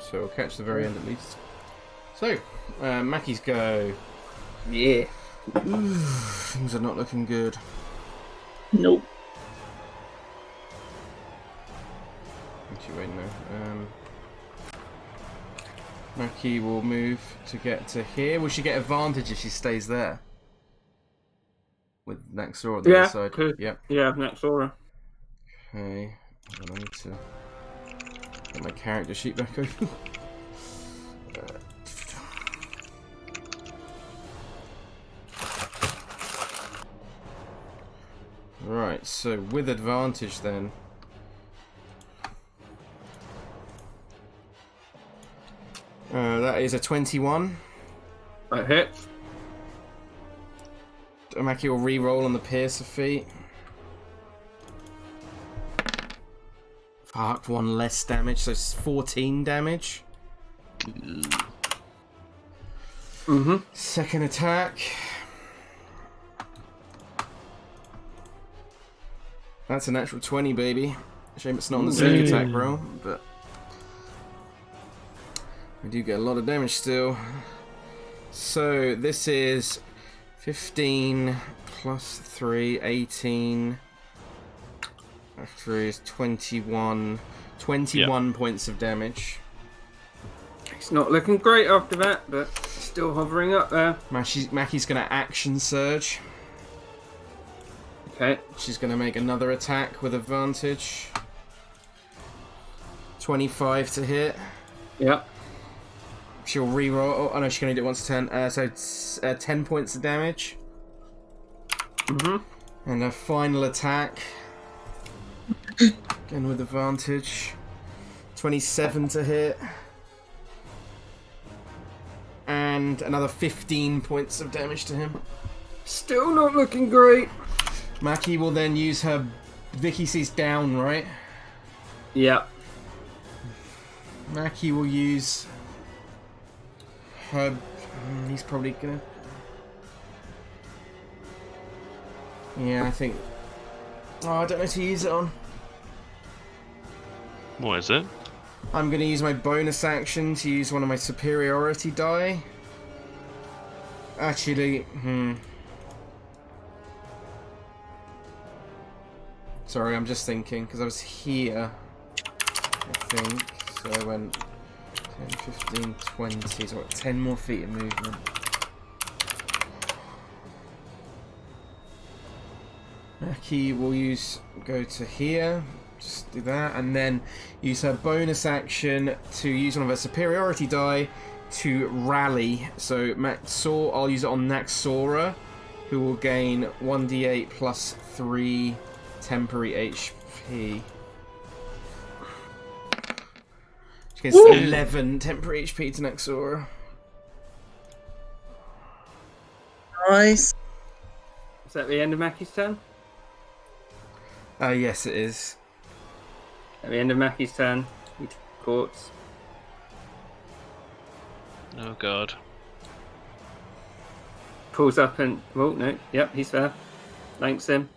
So we'll catch the very end at least. So, Mackie's go. Yeah. Things are not looking good. Nope. Actually, wait, no. Mackie will move to get to here. Will she get advantage if she stays there? With Naxora on the other side? Could. Yep. Yeah, Naxora. Okay. I need to get my character sheet back open. Right, so with advantage then. That is a 21. That hits. Maki will re-roll on the Piercer feat. Fuck, one less damage, so it's 14 damage. Mm-hmm. Second attack. That's a natural 20, baby. Shame it's not on the sneak attack roll, but we do get a lot of damage still. So this is 15 plus 3, 18. After is 21 points of damage. It's not looking great after that, but still hovering up there. Mackie's going to action surge. Okay. She's going to make another attack with advantage. 25 to hit. Yep. She'll reroll. Oh no, she can only do it once a turn. So it's 10 points of damage. Mm-hmm. And a final attack. Again with advantage. 27 to hit. And another 15 points of damage to him. Still not looking great. Mackie will then use her... Vicky sees down, right? Yep. Mackie will use... her... He's probably gonna... Yeah, I think... Oh, I don't know to use it on. What is it? I'm going to use my bonus action to use one of my superiority die. Actually, Sorry, I'm just thinking, because I was here, I think. So I went 10, 15, 20, so I've got 10 more feet of movement. Mackie will go to here. Just do that, and then use her bonus action to use one of her superiority die to rally. So I'll use it on Naxora, who will gain 1d8 plus 3 temporary HP. She gets 11 temporary HP to Naxora. Nice. Is that the end of Mackie's turn? Yes, it is. At the end of Mackie's turn, he courts. Oh god. Pulls up and... Oh, no. Yep, he's there. Thanks him.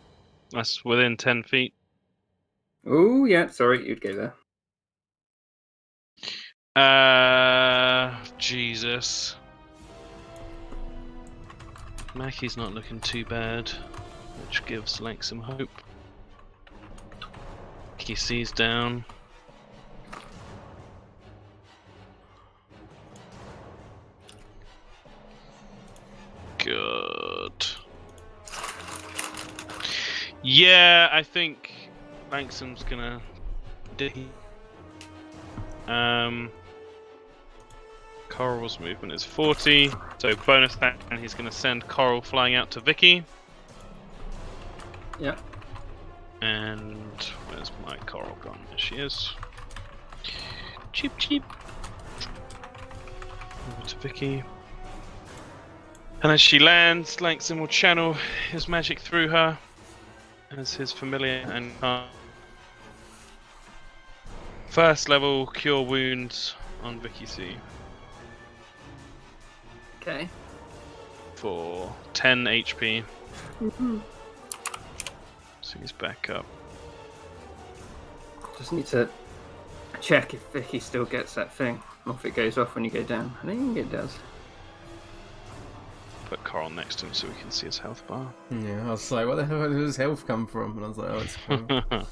That's within 10 feet. Oh, yeah. Sorry, you'd go there. Jesus. Mackie's not looking too bad, which gives like some hope. He sees down. Good. Yeah, I think Langston's gonna. Coral's movement is 40, so bonus that, and he's gonna send Coral flying out to Vicky. Yep. And where's my Coral gone? There she is. Cheep cheep. Over to Vicky. And as she lands, Langston will channel his magic through her as his familiar and first level cure wounds on Vicky C. Okay. For 10 HP. Mm-hmm. So he's back up. Just need to check if Vicky still gets that thing. Or if it goes off when you go down. I think it does. Put Coral next to him so we can see his health bar. Yeah, I was like, where the hell did his health come from? And I was like, oh,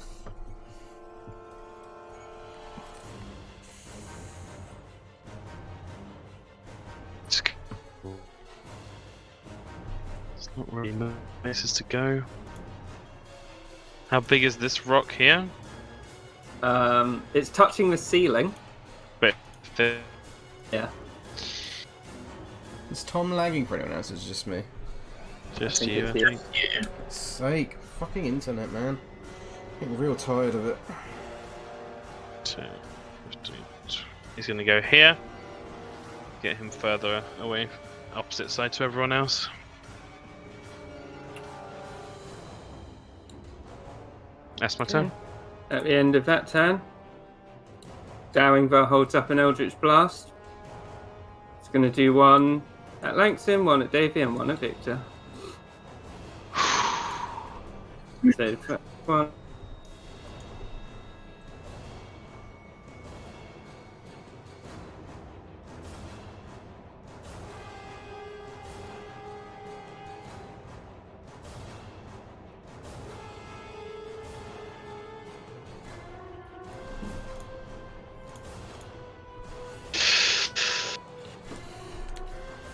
it's cool. It's not really no places to go. How big is this rock here? It's touching the ceiling. But Yeah. Is Tom lagging for anyone else? Or is it just me? just I think you, I it's think. Yeah. Sake, fucking internet, man. Getting real tired of it. 10, 15. He's gonna go here. Get him further away, opposite side to everyone else. That's my turn. At the end of that turn, Dowingvar holds up an Eldritch Blast. It's going to do one at Langston, one at Davey, and one at Victor. So, one.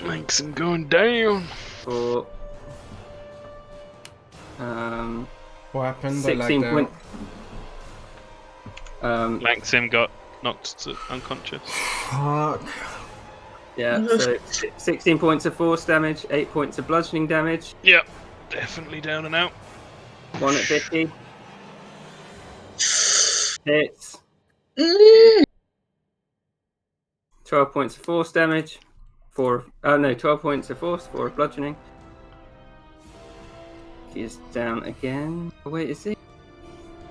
Langston going down. For What happened? I 16 lagged point. Langston got knocked unconscious. out. Fuck. Yeah, so 16 points of force damage, 8 points of bludgeoning damage, Yep, definitely down and out. one at Vicky. Hits. 12 points of force damage. 12 points of force, 4 of bludgeoning. He is down again. Oh, wait, is he?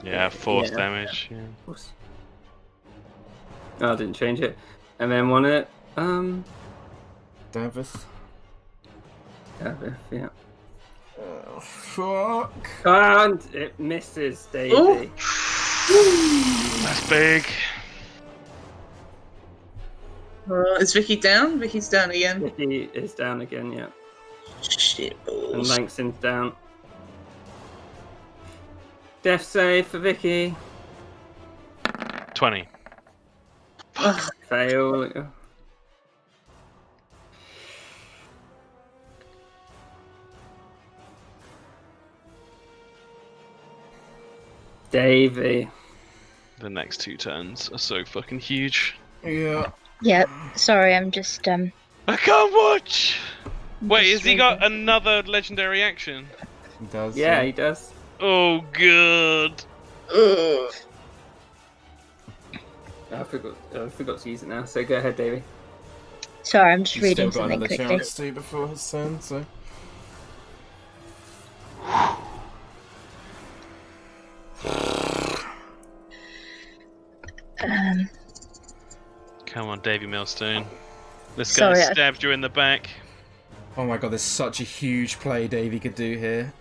Yeah, force Yeah. damage. Yeah. Force. Oh, I didn't change it. And then one at Davis. yeah. Oh, fuck. And it misses, Davey. Oh. That's big. Is Vicky down? Vicky's down again. Vicky is down again, yeah. Shit And balls. Langston's down. Death save for Vicky. 20. Ugh. Fail. Davey. The next 2 turns are so fucking huge. Yeah. Yeah, sorry, I'm just I can't watch! Wait, has just he got reading. another legendary action? He does. Yeah, he does. Oh, good. Ugh. I forgot to use it now, so go ahead, Davey. Sorry, I'm just He's still reading got something another quickly. chance to before his turn, so. Come on, Davy Millstone. This Sorry, guy I- stabbed you in the back. Oh my god, there's such a huge play Davey could do here.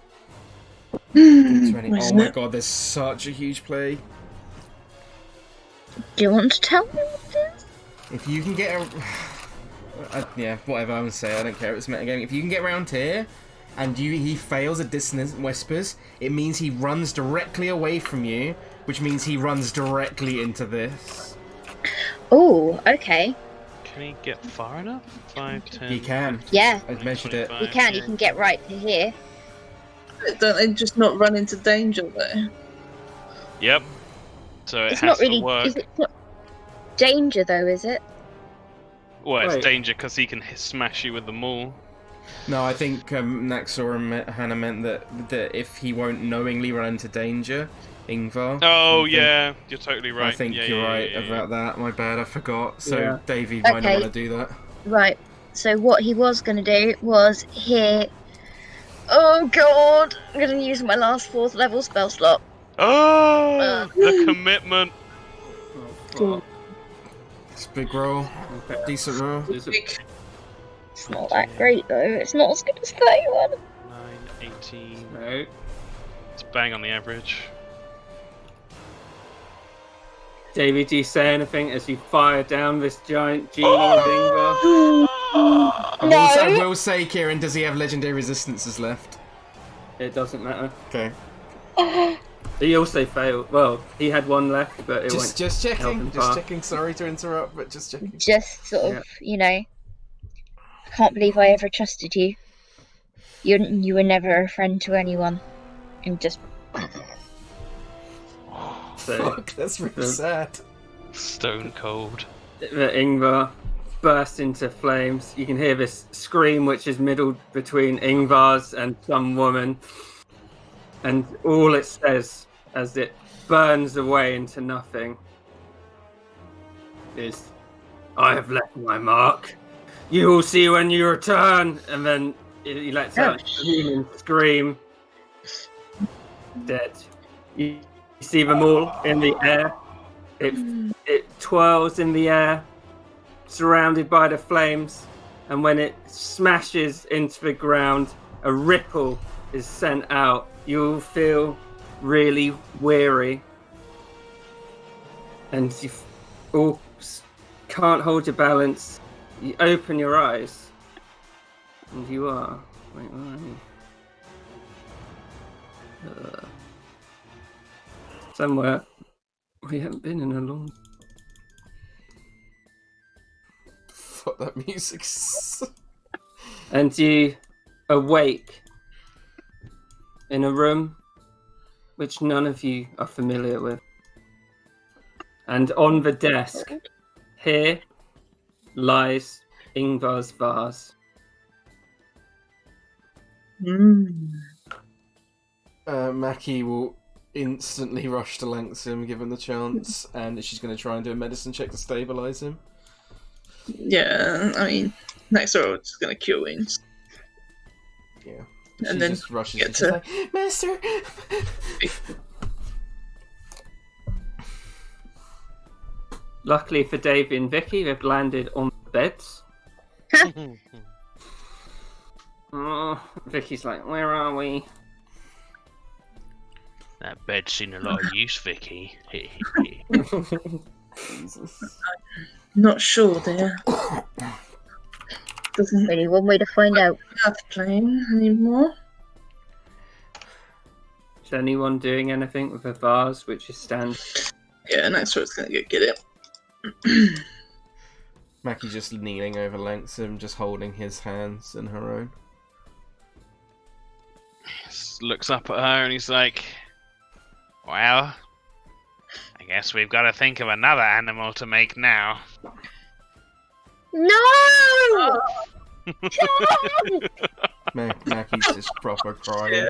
Hmm, 20. Oh isn't my it? god, there's such a huge play. Do you want to tell me what it is? If you can get yeah, whatever I'm gonna say, I don't care if it's metagaming. If you can get around here and he fails a dissonant whispers, it means he runs directly away from you, which means he runs directly into this. Oh, okay. Can he get far enough? 5, 10. He can. Yeah, I measured it. 25, you can. yeah. You can get right to here. Don't they just not run into danger though? Yep. So it It's has not really. to work. Is it not danger though? Is it? Well, it's Wait. danger because he can smash you with the maul. No, I think Naxor and Hannah meant that if he won't knowingly run into danger, Ingvar. Oh, I think- yeah. You're totally right. I think Yeah, you're yeah, right yeah, yeah. about that. My bad, I forgot. So Yeah. Davey might not Okay. want to do that. Right. So what he was going to do was here. Oh god! I'm going to use my last 4th level spell slot. Oh, the commitment. Oh, fuck. It's a big roll, Okay. decent roll. There's a- Big. It's not that great though. It's not as good as 31. 9, 18. No. It's bang on the average. David, do you say anything as you fire down this giant genie of Ingvar? I will say, Kieran, does he have legendary resistances left? It doesn't matter. Okay. He also failed. Well, he had one left, but it went. Just help checking. him Just far. checking. Sorry to interrupt, but just checking. Just sort of, I can't believe I ever trusted you. You were never a friend to anyone. And just... So, Fuck, that's really sad. Stone cold. the Ingvar bursts into flames. You can hear this scream, which is middled between Ingvar's and some woman. And all it says as it burns away into nothing is, "I have left my mark. You will see when you return." And then he lets out a human scream. Dead. You see them all in the air. It twirls in the air, surrounded by the flames, and when it smashes into the ground, a ripple is sent out. You'll feel really weary, and you all can't hold your balance. You open your eyes, and you are... Wait, where are you? Somewhere we haven't been in a long... Fuck that music. And you awake in a room which none of you are familiar with. And on the desk, here lies Ingvar's vase. Mackie will instantly rush to Langsam given the chance, and she's going to try and do a medicine check to stabilise him. Yeah, I mean, next row is gonna cure wounds. Yeah. And She then just rushes get and she's to- like, Master! Luckily for Davey and Vicky, they've landed on the beds. Oh, Vicky's like, "Where are we?" That bed's seen a lot of use, Vicky. Jesus. Not sure there. Doesn't Only one way to find out. have playing anymore. Is anyone doing anything with a vase which is standing? Yeah, next row's gonna get it. Mackie just kneeling over Langsam, just holding his hands in her own. Looks up at her and he's like, "Well, I guess we've got to think of another animal to make now." No! Mackie's just proper crying.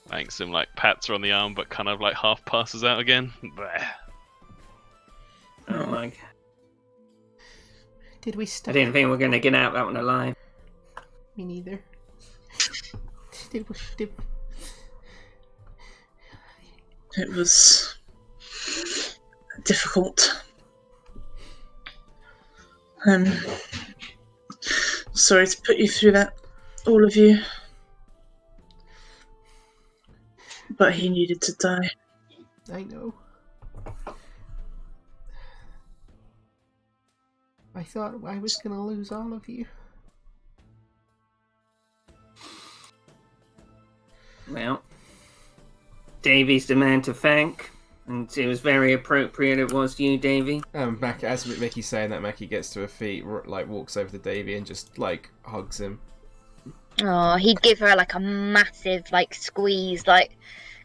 Thanks him, like, pats her on the arm, but kind of like half passes out again. Bleh. Oh my god. Did we I stop? didn't think we were going to get out that one alive. Me neither. It was difficult. Sorry to put you through that, all of you. But he needed to die. I know. I thought I was gonna lose all of you. Well, Davy's the man to thank, and it was very appropriate it was you, Davy. As Vicky's saying that, Mackie gets to her feet, like walks over to Davy and just like hugs him. Oh, he'd give her like a massive like squeeze, like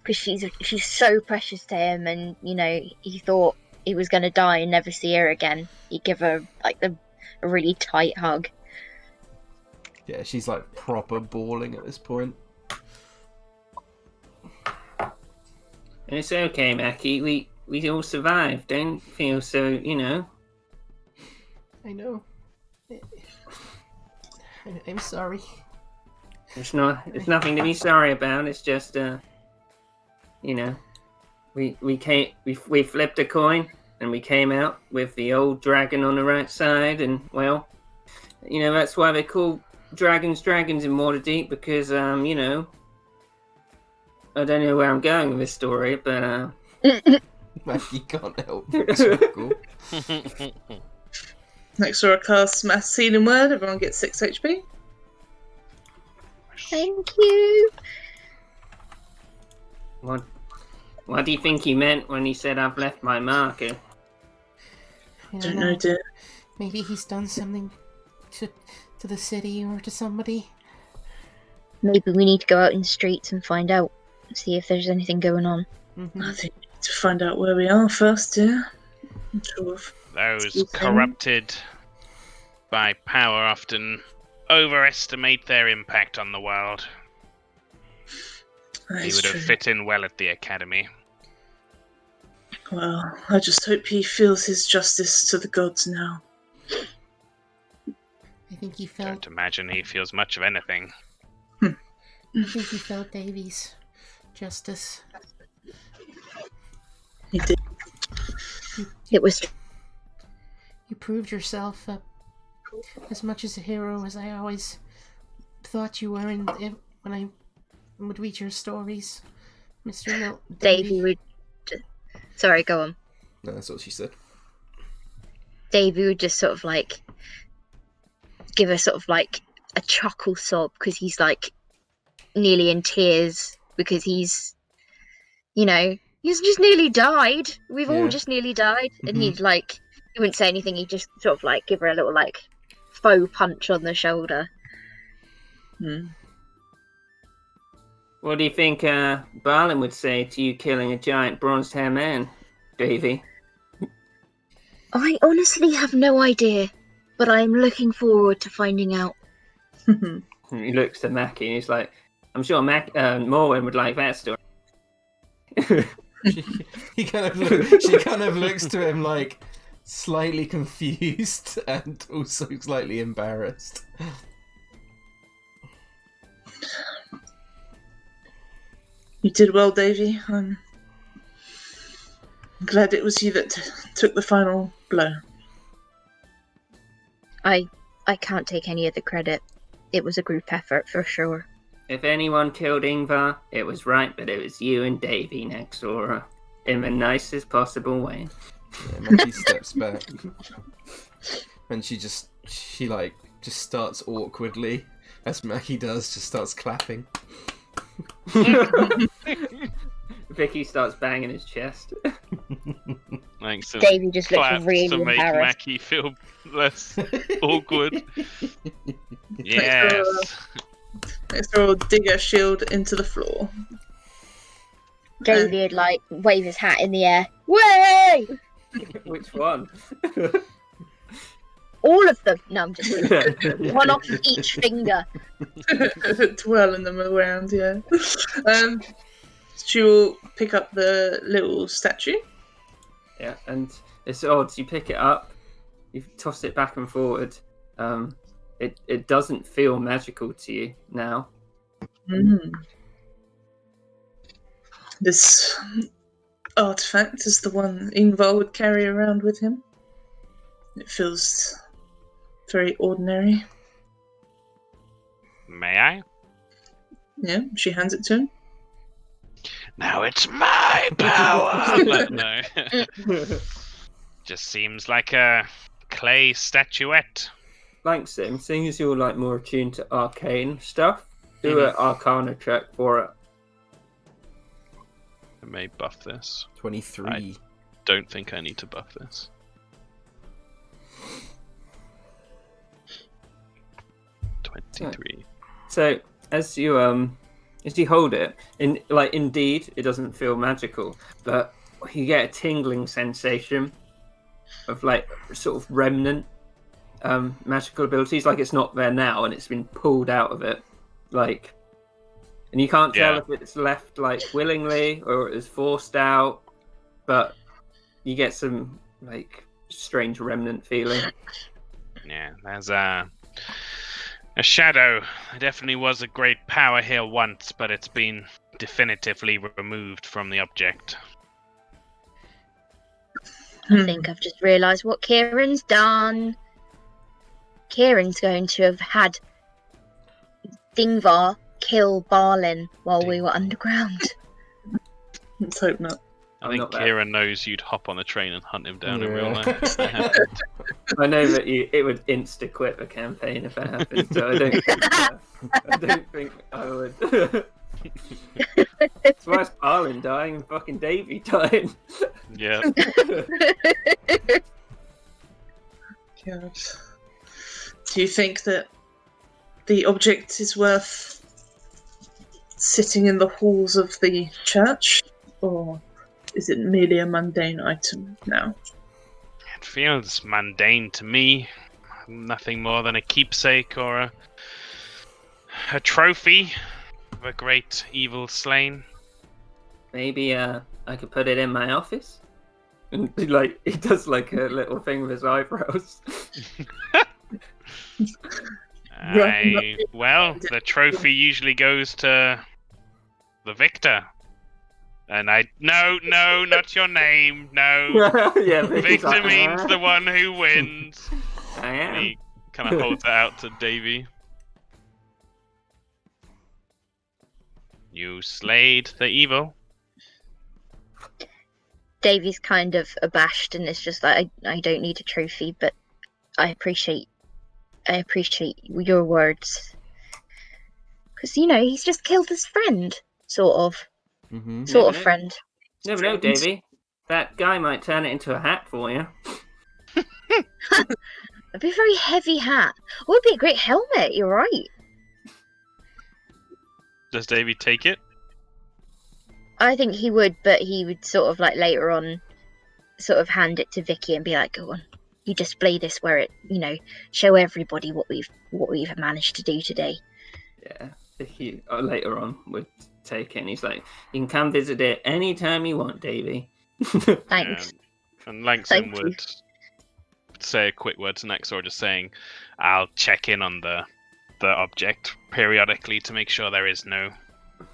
because she's so precious to him, and he thought he was gonna die and never see her again. He'd give her like a really tight hug. Yeah, she's like proper bawling at this point. It's okay, Mackie. We all survived. Don't feel so, I know. I'm sorry. It's nothing to be sorry about. It's just, we flipped a coin and we came out with the old dragon on the right side, and well, that's why they call dragons in Waterdeep, because I don't know where I'm going with this story, but Maggie can't help but chuckle. Next Aura casts Mass Healing Word. Everyone gets 6 HP. Thank you. What do you think he meant when he said I've left my marker? I Don't know, dear. Maybe he's done something to the city or to somebody. Maybe we need to go out in the streets and find out, see if there's anything going on. I think we need to find out where we are first, dear. Sort of. Those corrupted by power often overestimate their impact on the world. That He is would have true. fit in well at the academy. Well, I just hope he feels his justice to the gods now. I think he Don't imagine he feels much of anything. he felt Davy's justice. He did. It was You proved yourself as much as a hero as I always thought you were when I would read your stories, Mr. Davy would. Sorry, go on. No, that's what she said. Davy would just sort of like give a sort of like a chuckle sob because he's like nearly in tears because he's just nearly died. We've all Yeah. just nearly died, and Mhm. he wouldn't say anything. He'd just sort of like give her a little like faux punch on the shoulder. What do you think Balin would say to you killing a giant bronzed hair man, Davy? I honestly have no idea, but I'm looking forward to finding out. He looks to Mackie and he's like, I'm sure Morwen would like that story. She kind of looks to him like slightly confused and also slightly embarrassed. You did well, Davy. I'm glad it was you that took the final blow. I can't take any of the credit. It was a group effort for sure. If anyone killed Ingvar, it was right, but it was you and Davy next Aura. In the nicest possible way. Yeah, Maggie steps back, and she just starts awkwardly, as Maggie does, just starts clapping. Vicky starts banging his chest. Thanks. Davy just looks Claps really to make embarrassed. Mackie feel less awkward. Yes. Next Aura will dig her shield into the floor. Davy would like wave his hat in the air. Way! Which one? All of them. No, I'm just kidding. One off each finger. Twirling them around, yeah. She will pick up the little statue. Yeah, and it's odd. You pick it up, you toss it back and forward. It doesn't feel magical to you now. This artifact is the one Ingvar would carry around with him. It feels very ordinary. May I? Yeah, she hands it to him. Now it's my power! But no. Just seems like a clay statuette. Thanks, Sim. Seeing as you're like more attuned to arcane stuff, do an Arcana check for it. I may buff this. 23. Don't think I need to buff this. 23. So as you hold it, indeed it doesn't feel magical, but you get a tingling sensation of like sort of remnant magical abilities, like it's not there now and it's been pulled out of it, like, and you can't tell if it's left like willingly or it was forced out, but you get some like strange remnant feeling. Yeah, there's a shadow. There definitely was a great power here once, but it's been definitively removed from the object. I think I've just realised what Kieran's done. Kieran's going to have had Dingvar kill Balin while we were underground. Let's hope not. I think not that- Kira knows you'd hop on the train and hunt him down in real Yeah. life if that happened. I know that it would insta quit a campaign if that happened, so I don't think I would. It's worse Arlen dying and fucking Davey dying. Yeah. God. Do you think that the object is worth sitting in the halls of the church, or is it merely a mundane item now? It feels mundane to me. Nothing more than a keepsake or a trophy of a great evil slain. Maybe I could put it in my office. And he does like a little thing with his eyebrows. Well, the trophy usually goes to the victor. And no, not your name, no. Yeah, Victor means the one who wins. I And am. he kind of holds it out to Davy. You slayed the evil. Davy's kind of abashed and it's just like, I don't need a trophy, but I appreciate your words. Because, he's just killed his friend, sort of. Mm-hmm. Sort Never of know. friend. Never know, Davey. That guy might turn it into a hat for you. It'd be a very heavy hat. Oh, it'd be a great helmet, you're right. Does Davy take it? I think he would, but he would sort of like later on sort of hand it to Vicky and be like, go on, you display this where it, show everybody what we've managed to do today. Yeah. He later on would take it and he's like, you can come visit it anytime you want, Davey. Thanks. And Langston Thank you. would say a quick word to Nexor, just saying, I'll check in on the object periodically to make sure there is no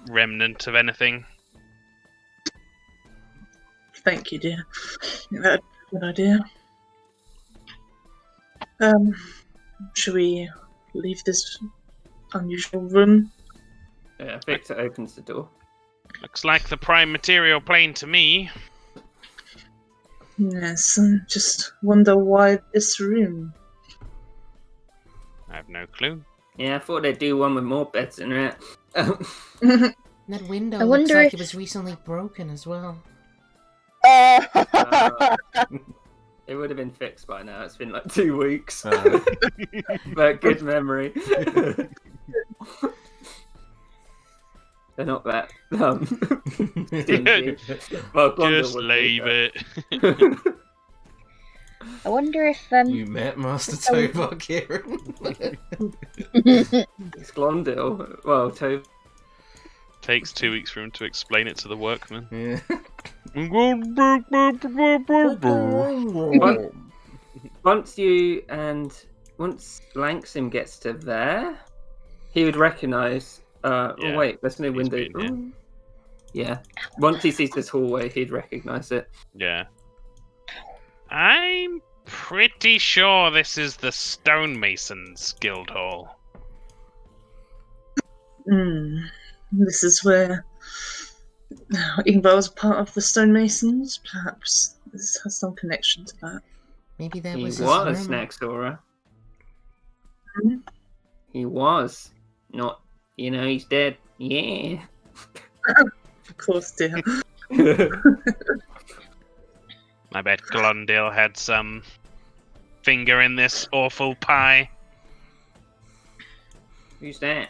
remnant of anything. Thank you, dear. That's a good idea. Should we leave this unusual room? Yeah, Victor opens the door. Looks like the prime material plane to me. Yes, I just wonder why this room. I have no clue. Yeah, I thought they'd do one with more beds in it. That window I looks wonder like if- it was recently broken as well. It would have been fixed by now. It's been like 2 weeks. But good memory. They're not that stingy. Well, Gondor Just would be, leave but- it. I wonder if You met Master Tovar, Kieran. It's Glondil. Well, Toby. Takes 2 weeks for him to explain it to the workmen. Yeah. Once Langston gets to there, he would recognise. Yeah, oh wait, there's no he's window. been here. Ooh. Yeah. Once he sees this hallway, he'd recognise it. Yeah. I'm pretty sure this is the Stonemasons Guild Hall. This is where Ingvar was part of the stonemasons. Perhaps this has some connection to that. Maybe that He was was his room. Snacksora. Hmm? He was. Not, he's dead. Yeah. Of course, dear. I bet Glondale had some finger in this awful pie. Who's that?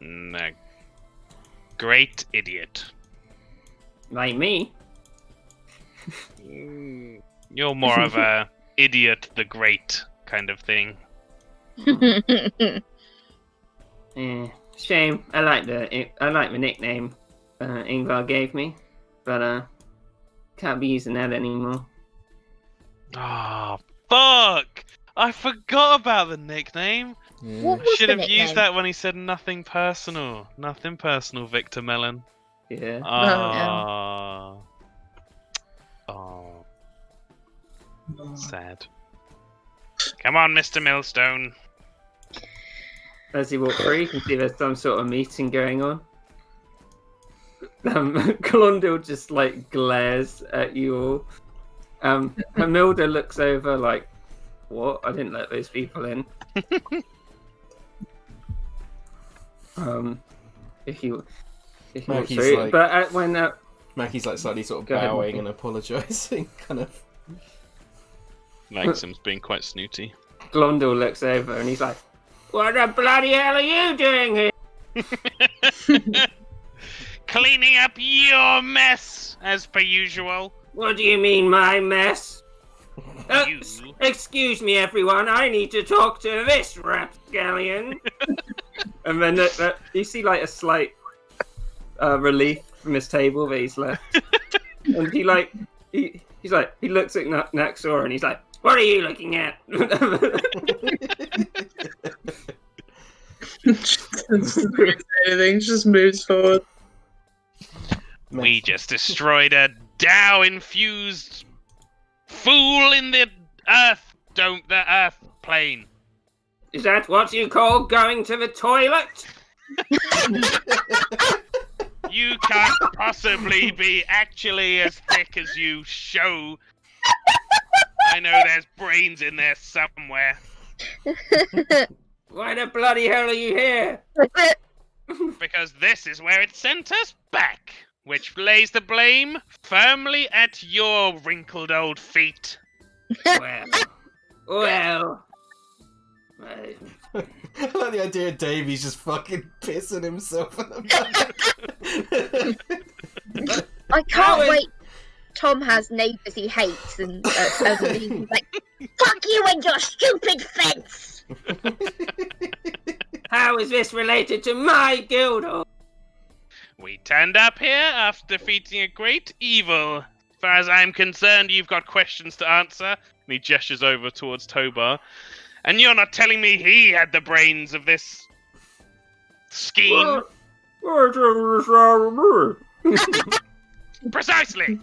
A great idiot. Like me? You're more of a idiot the great kind of thing. Yeah. Shame. I like the nickname Ingvar gave me, but can't be using that anymore. Oh, fuck! I forgot about the nickname. What I was should the have nickname? used that when he said nothing personal. Nothing personal, Victor Mellon. Yeah. Oh. Oh. Sad. Come on, Mr. Millstone. As he walks through, you can see there's some sort of meeting going on. Glondil just like glares at you all. Hamilda looks over like, what? I didn't let those people in. If you want Mackie's to, like- but when Mackie's like slightly sort of Go ahead, bowing Mackie. and apologising, kind of. Maxim's being quite snooty. Glondil looks over and he's like, "What the bloody hell are you doing here?" Cleaning up your mess, as per usual. What do you mean, my mess? You. Excuse me, everyone. I need to talk to this rapscallion. And then you see like a slight relief from his table that he's left, and he looks at Naxor and he's like, "What are you looking at?" Anything just moves forward. We just destroyed a Dow-infused fool in the earth plane. Is that what you call going to the toilet? You can't possibly be actually as thick as you show. I know there's brains in there somewhere. Why the bloody hell are you here? Because this is where it sent us back, which lays the blame firmly at your wrinkled old feet. Well. I like the idea of Davey's just fucking pissing himself in the mouth. I can't wait. Tom has neighbours he hates, and he's like, "Fuck you and your stupid fence!" How is this related to my guild? We turned up here after defeating a great evil. As far as I'm concerned, you've got questions to answer. And he gestures over towards Tobar. And you're not telling me he had the brains of this scheme? Precisely!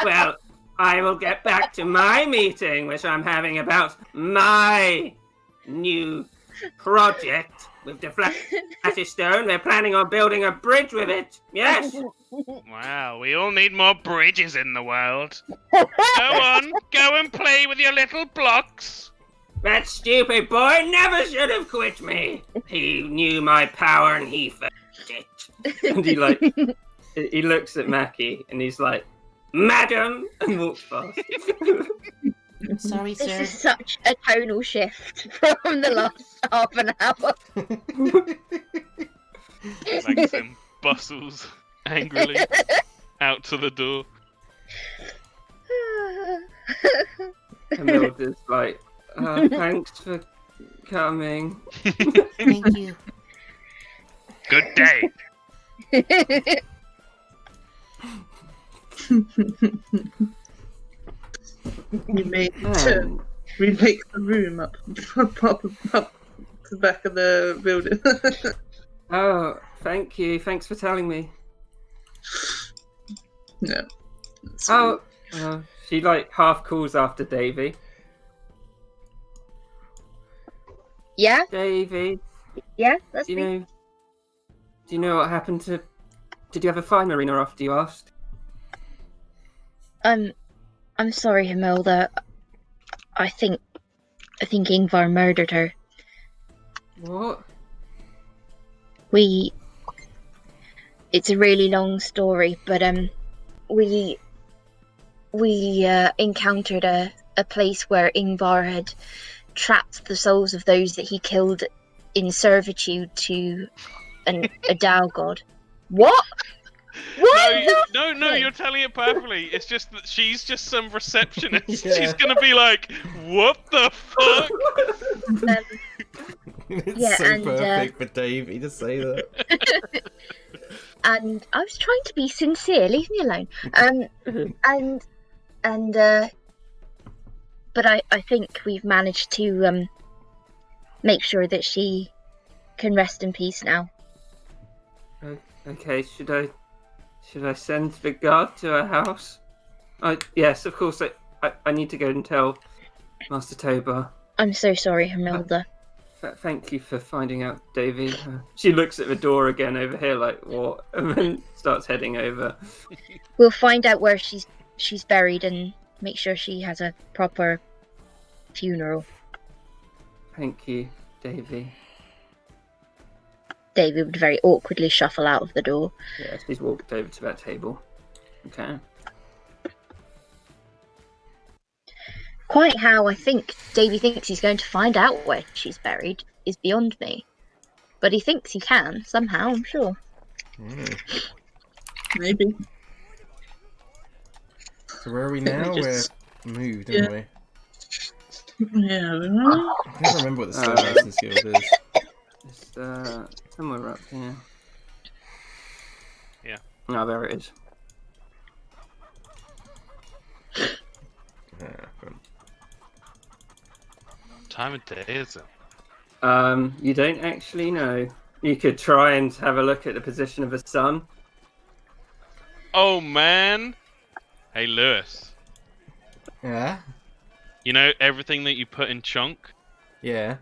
Well, I will get back to my meeting, which I'm having about my new project with the flattest stone. They're planning on building a bridge with it. Yes. Wow, we all need more bridges in the world. Go on, go and play with your little blocks. That stupid boy never should have quit me. He knew my power and he felt it. And he looks at Mackie and he's like, "Madam," and walks past. Sorry, This sir. is such a tonal shift from the last half an hour. Maxim bustles angrily out to the door. Camille's like, "Thanks for coming." Thank you. Good day. You may Um, remake the room up the back of the building. Oh, thank you. Thanks for telling me. No. Oh, she like half calls after Davy. Yeah, Davy, yeah, that's do me. you know what happened to? Did you have a fine Marina after you asked? I'm sorry, Hamilda. I think Ingvar murdered her. What? It's a really long story, but we encountered a place where Ingvar had trapped the souls of those that he killed in servitude to a Dow god. What? What? No, you're telling it perfectly. It's just that she's just some receptionist. Yeah. She's gonna be like, "What the fuck?" It's Yeah, so and, perfect for Davey to say that. And I was trying to be sincere. Leave me alone. But I think we've managed to make sure that she can rest in peace now. Okay, should I send the guard to her house? Yes, of course. I need to go and tell Master Tobar. I'm so sorry, Hamilda. Thank you for finding out, Davy. She looks at the door again over here, like what, and then starts heading over. We'll find out where she's buried and make sure she has a proper funeral. Thank you, Davy. David would very awkwardly shuffle out of the door. Yeah, she's walked over to that table. Okay. Quite how I think Davy thinks he's going to find out where she's buried is beyond me. But he thinks he can, somehow, I'm sure. Maybe. So where are we now? Just- We're moved, yeah. aren't we? Yeah, we are. I can never remember what the Stonemason Guild is. It's somewhere up here. Yeah. Oh, there it is. Time of day is it? You don't actually know. You could try and have a look at the position of the sun. Oh man! Hey Lewis, Yeah? you know everything that you put in chunk? Yeah.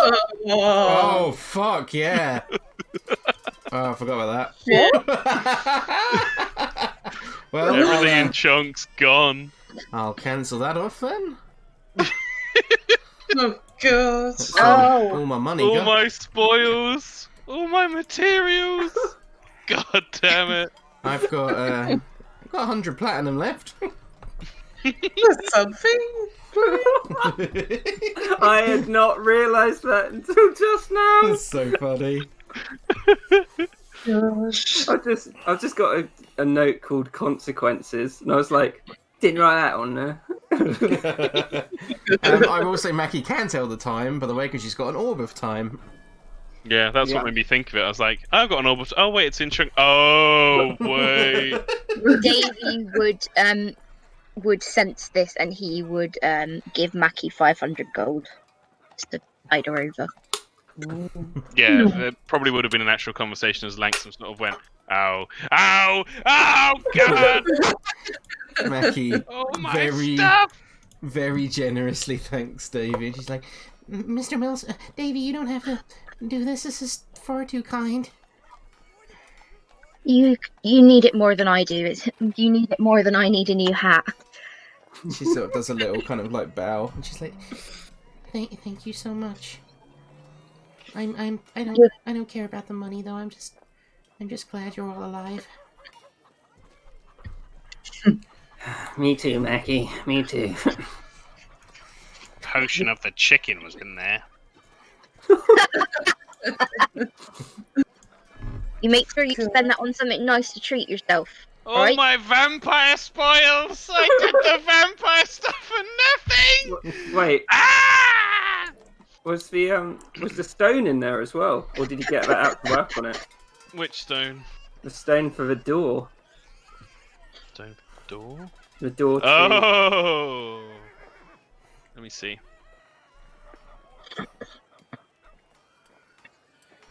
Oh, Oh, fuck, yeah. Oh, I forgot about that. Well, Everything in chunk's gone. I'll cancel that off then. oh God. That's, Oh. all my money All gone. my spoils, all my materials. God damn it! I've got 100 platinum left. That's something. I had not realised that until just now. That's so funny. Gosh. I've just got a note called consequences, and I was like, didn't write that on there. I will say Mackie can tell the time, by the way, because she's got an orb of time. Yeah, that's Yeah. what made me think of it. I was like, I've got an orb. Oh wait, it's in chunk. Oh wait. Davy would sense this and he would give Mackie 500 gold to tide her over. Yeah, it probably would have been an actual conversation as Langston sort of went, ow, ow, ow, God! Mackie Oh my very, stuff! very generously thanks Davy. And she's like, Mr. Mills, Davy, you don't have to do this. This is far too kind. You need it more than I do. You need it more than I need a new hat. She sort of does a little kind of like bow, and she's like, "Thank you so much. I don't care about the money though. I'm just glad you're all alive." Me too, Mackie. Me too. Potion of the chicken was in there. You make sure you spend that on something nice to treat yourself. All Right. my vampire spoils! I did the vampire stuff for nothing! Wait, Ah! was the stone in there as well, or did you get that out to work on it? Which stone? The stone for the door. Stone door? The door. To... Oh! Let me see.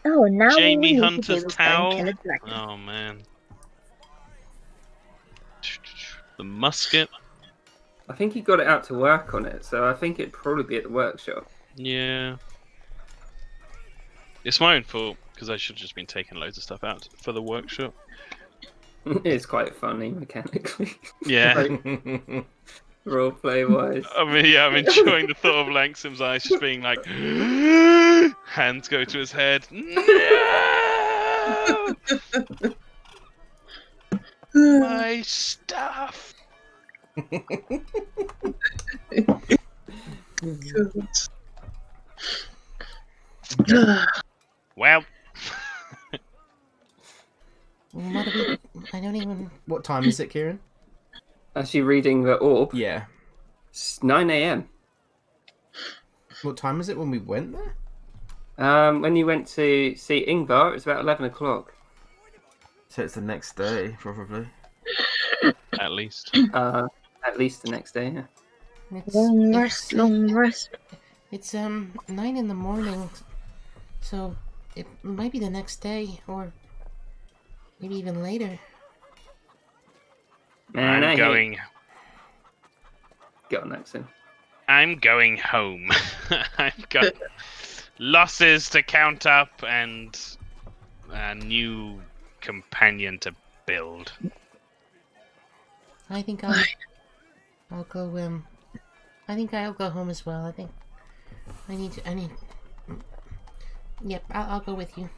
Oh, now all we Jamie need to Hunter's do is go and towel. kill a dragon. Oh man. The musket. I think he got it out to work on it, so I think it'd probably be at the workshop. Yeah. It's my own fault, because I should have just been taking loads of stuff out for the workshop. It's quite funny mechanically. Yeah. Like, roleplay wise. I mean, yeah, I'm enjoying the thought of Langston's eyes just being like, hands go to his head. No! My stuff! God. Well, What are we? I don't even. What time is it, Kieran? Actually, reading the orb. Yeah. It's 9 a.m. What time is it when we went there? When you went to see Ingvar, it was about 11 o'clock. So it's the next day, probably. at least. At least the next day, yeah. Long rest, long rest. It's 9 in the morning, so it might be the next day, or maybe even later. Man, I'm going. Get on that soon. I'm going home. I've got losses to count up and a new companion to build. I think I'll go. I think I'll go home as well. I think I need. Yep, I'll go with you.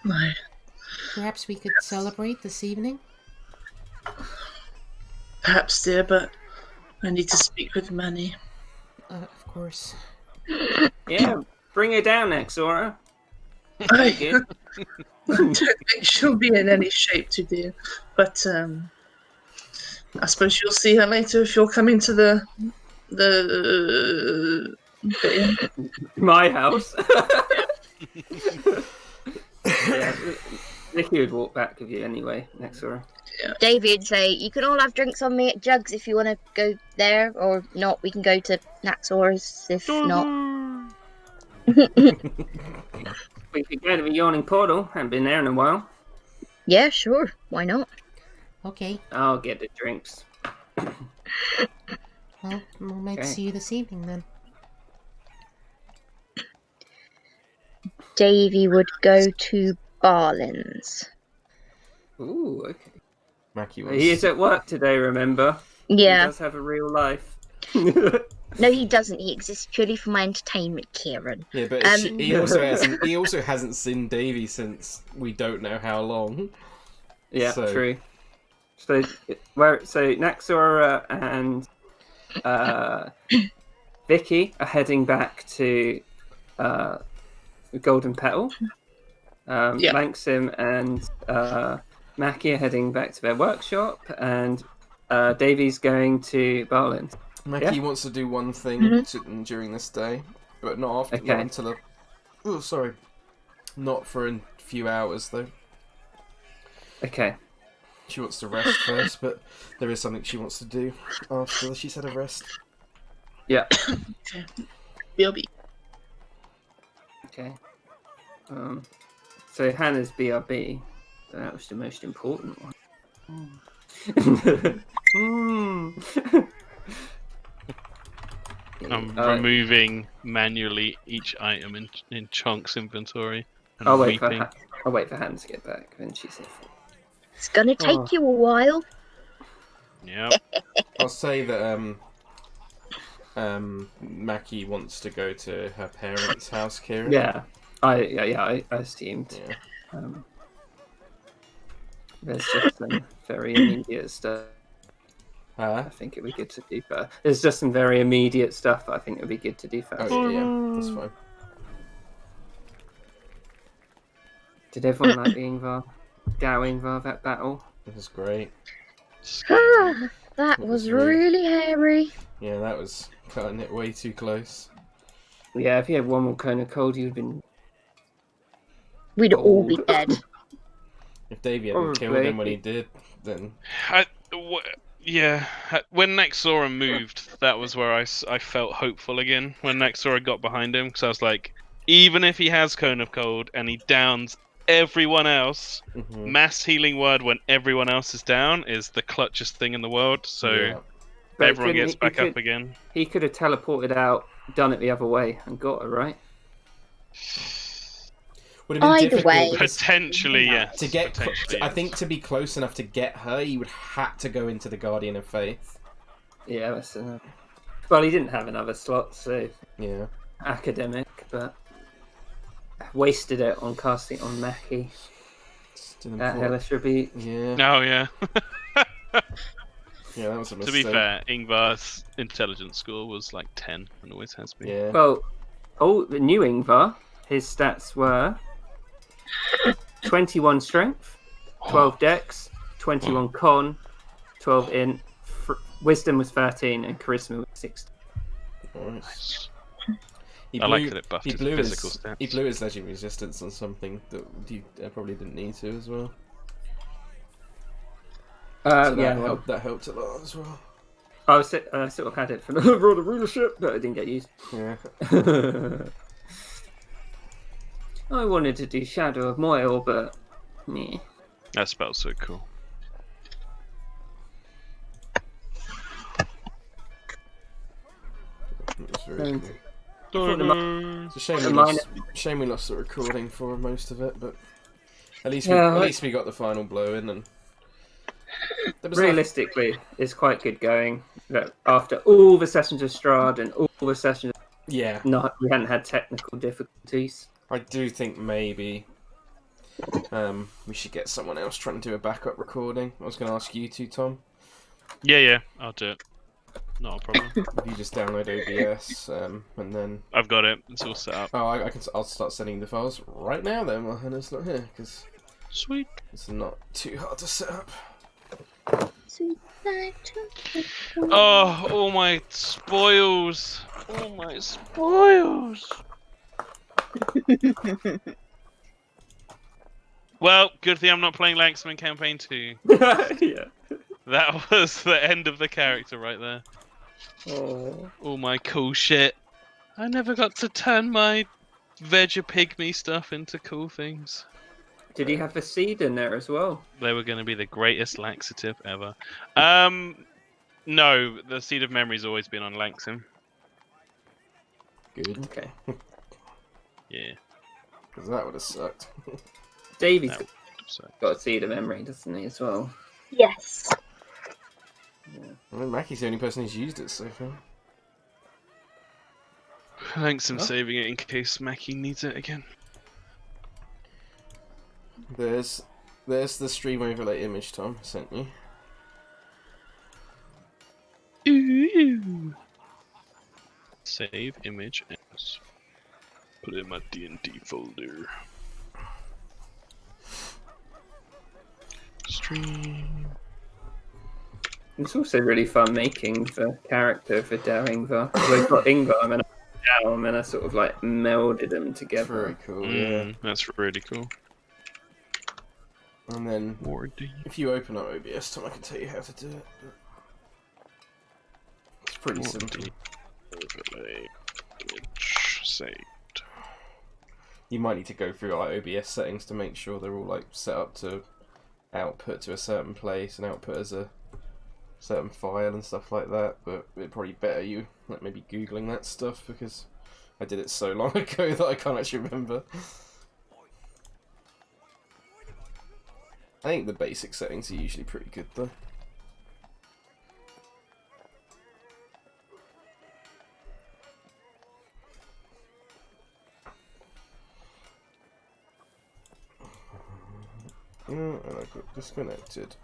No. Perhaps we could celebrate this evening. Perhaps, dear, but I need to speak with Manny. Of course. Yeah, bring her down, Exora. I Good. don't think she'll be in any shape to dear. But I suppose you'll see her later if you're coming to the My house. Yeah, Nicky would walk back with you anyway, Exora. Davey would say, you can all have drinks on me at Jugs if you want to go there, or not, we can go to Naxor's if not. We could go to the yawning portal. Haven't been there in a while. Yeah, sure. Why not? Okay. I'll get the drinks. Well, we'll make Okay. see you this evening then. Davey would go to Barlin's. Ooh, okay. Mackie was. He is at work today, remember? He Yeah. does have a real life. No, he doesn't. He exists purely for my entertainment, Kieran. Yeah, but he also hasn't seen Davy since we don't know how long. Yeah, So- true. So Naxora and Vicky are heading back to Golden Petal. Yeah. Langsim and Mackie are heading back to their workshop, and Davy's going to Barlin. Mackie Yeah. wants to do one thing during this day, but not after. Okay. Not until not for a few hours though. Okay. She wants to rest first, but there is something she wants to do after she's had a rest. Yeah. BRB. Okay. So Hannah's BRB. So that was the most important one. I'm removing manually each item in Chunk's inventory. And I'll wait weeping. for Hannah to get back, then she's here. It's gonna take you a while. Yep. I'll say that Mackie wants to go to her parents' house, Kieran. Yeah. I assumed. Yeah. There's just some very immediate stuff. I think it'd be good to do first. There's just some very immediate stuff I think it'd be good to do first. Oh yeah, that's fine. Did everyone like the Ingvar, that battle? This is great. That was really hairy. Yeah, that was cutting it way too close. Yeah, if you had one more cone of cold, you'd have been. We'd all be dead. If Davey hadn't killed him when he did, then Yeah, when Naxora moved, that was where I felt hopeful again. When Naxora got behind him, because I was like, even if he has Cone of Cold and he downs everyone else, mass healing word when everyone else is down is the clutchest thing in the world. So yeah. But everyone couldn't gets he- back he up could- again. He could have teleported out, done it the other way, and got her, right? Would have been Either difficult way. because Potentially, yes. to get, Potentially, I yes. think to be close enough to get her, you would have to go into the Guardian of Faith. Yeah, that's well, he didn't have another slot, so Yeah. academic, but wasted it on casting on Mackie. Just an That important- hellish rebuke. Yeah. Oh yeah. Yeah, that was a To mistake. be fair, Ingvar's intelligence score was like 10 and always has been. Yeah. Well, the new Ingvar, his stats were 21 strength, 12 dex, 21 con, 12 int, wisdom was 13, and charisma was 16. Nice. I like that it buffed his physical stats. He blew his legendary resistance on something that you probably didn't need to as well. So that helped a lot as well. I sort of had it for the Royal Rulership, but it didn't get used. Yeah. I wanted to do Shadow of Moyle, but meh. That spell's so cool. very And cool. Dino. It's a shame we lost the recording for most of it, but at least we got the final blow in, and there was realistically, it's quite good going. That after all the sessions of Strahd and all the sessions, yeah. we hadn't had technical difficulties. I do think maybe we should get someone else trying to do a backup recording. I was going to ask you to, Tom. Yeah, I'll do it. Not a problem. If you just download OBS and then I've got it. It's all set up. oh, I'll start sending the files right now then while Hannah's not here because Sweet. it's not too hard to set up. Oh, all my spoils. All my spoils. Well, good thing I'm not playing Langsman Campaign 2. Yeah. That was the end of the character right there. Oh. All my cool shit. I never got to turn my Pygmy stuff into cool things. Did he have the seed in there as well? They were going to be the greatest laxative ever. No, the Seed of Memory's always been on Langsam. Good. Okay. Yeah. Because that would have sucked. Davey's That So, got a seed of memory, doesn't he, as well? Yes. I mean, Mackie's the only person who's used it so far. thanks, I'm saving it in case Mackie needs it again. There's the stream overlay image Tom sent you. Ooh. Save image as. Put it in my D&D folder. Stream. It's also really fun making the character for Dar Ingvar. We've got Ingvar and Down, and I sort of like melded them together. Very cool, yeah. That's really cool. And then Waterdeep. if you open up OBS, Tom, I can tell you how to do it. But it's pretty simple. Overlay. Image saved. You might need to go through like OBS settings to make sure they're all like set up to output to a certain place and output as a certain file and stuff like that. But it'd probably better you like maybe googling that stuff because I did it so long ago that I can't actually remember. I think the basic settings are usually pretty good though. And I got disconnected.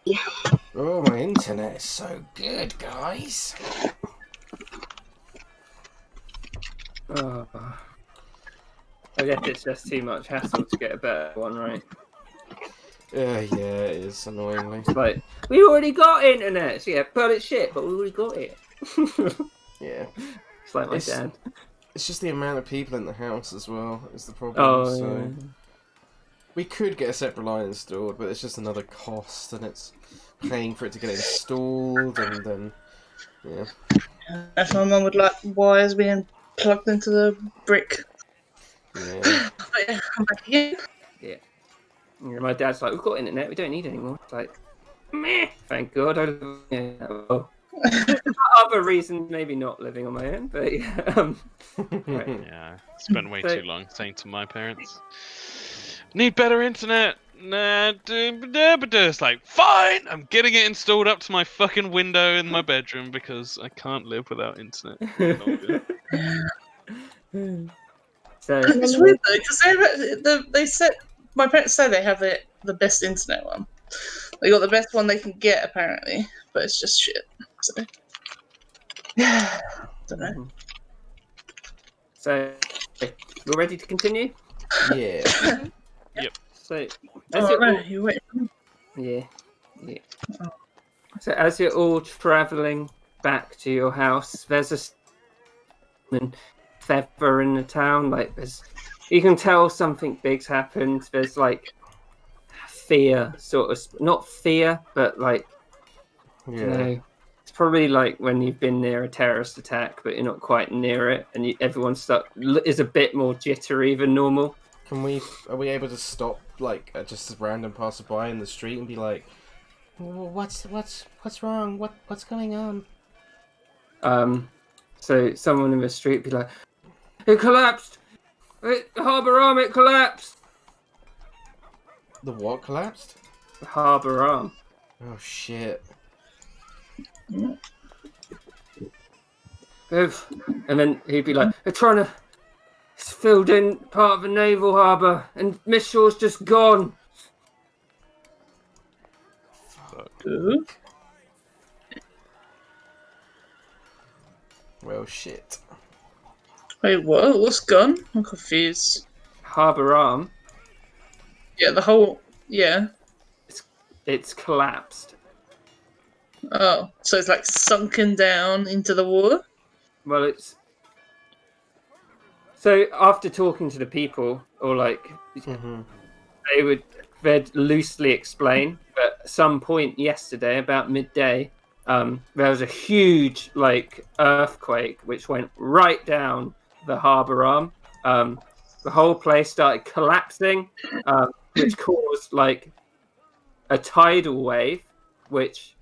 Yeah. Oh, my internet is so good, guys. Oh. I guess it's just too much hassle to get a better one, right? Yeah, it is annoyingly. It's like, we already got internet! So yeah, but it's shit, but we already got it. Yeah. It's like my dad. It's just the amount of people in the house as well is the problem. Oh, so yeah. we could get a separate line installed, but it's just another cost, and it's paying for it to get installed, and then yeah. If my mum would like wires being plugged into the brick. Yeah. But yeah, I'm back again. Yeah, my dad's like, we've got internet, we don't need any more. It's like, meh, thank God. Well, other reasons, maybe not living on my own, but yeah. Right. Yeah, spent way too long saying to my parents, need better internet. Nah, but it's like, fine, I'm getting it installed up to my fucking window in my bedroom because I can't live without internet. So It's weird though, because they said my parents say they have the best internet one. They got the best one they can get apparently, but it's just shit. So yeah, don't know. So, we're ready to continue? Yeah. So, as Oh, you're no, all, you wait. yeah. Oh. So, as you're all travelling back to your house, there's a feather in the town. Like, you can tell something big's happened. There's like fear, sort of, not fear, but like, Yeah. you know, probably like when you've been near a terrorist attack, but you're not quite near it, and everyone is a bit more jittery than normal. Are we able to stop like just a random passerby in the street and be like, What's wrong? What's going on? So someone in the street be like, "It collapsed! Harbour Arm, it collapsed!" the what collapsed? The Harbour Arm. Oh shit! And then he'd be like, "They're trying to. It's filled in part of the naval harbour, and Miss Shaw's just gone." Ooh. Well, shit. Wait, what? What's gone? I'm confused. Harbour Arm. Yeah, the whole. Yeah. It's collapsed. Oh, so it's like sunken down into the water? Well, it's. So after talking to the people, or like, they'd loosely explain. But at some point yesterday, about midday, there was a huge like earthquake which went right down the harbour arm. The whole place started collapsing, which caused like a tidal wave, which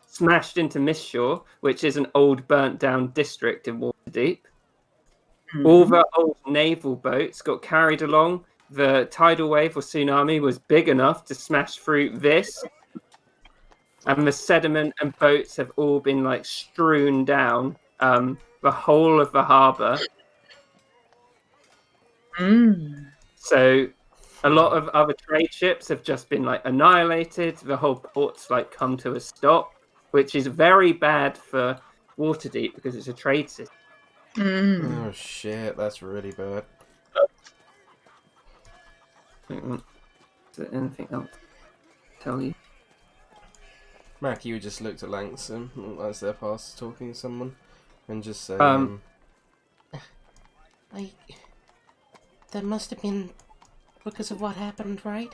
smashed into Mistshore, which is an old burnt down district in Waterdeep. All the old naval boats got carried along. The tidal wave or tsunami was big enough to smash through this. And the sediment and boats have all been like strewn down the whole of the harbour. So a lot of other trade ships have just been like annihilated. The whole port's like come to a stop, which is very bad for Waterdeep because it's a trade city. Oh shit! That's really bad. Is there anything else to tell you? Mac, you just looked at Langston as they're past talking to someone, and just said, That must have been because of what happened, right?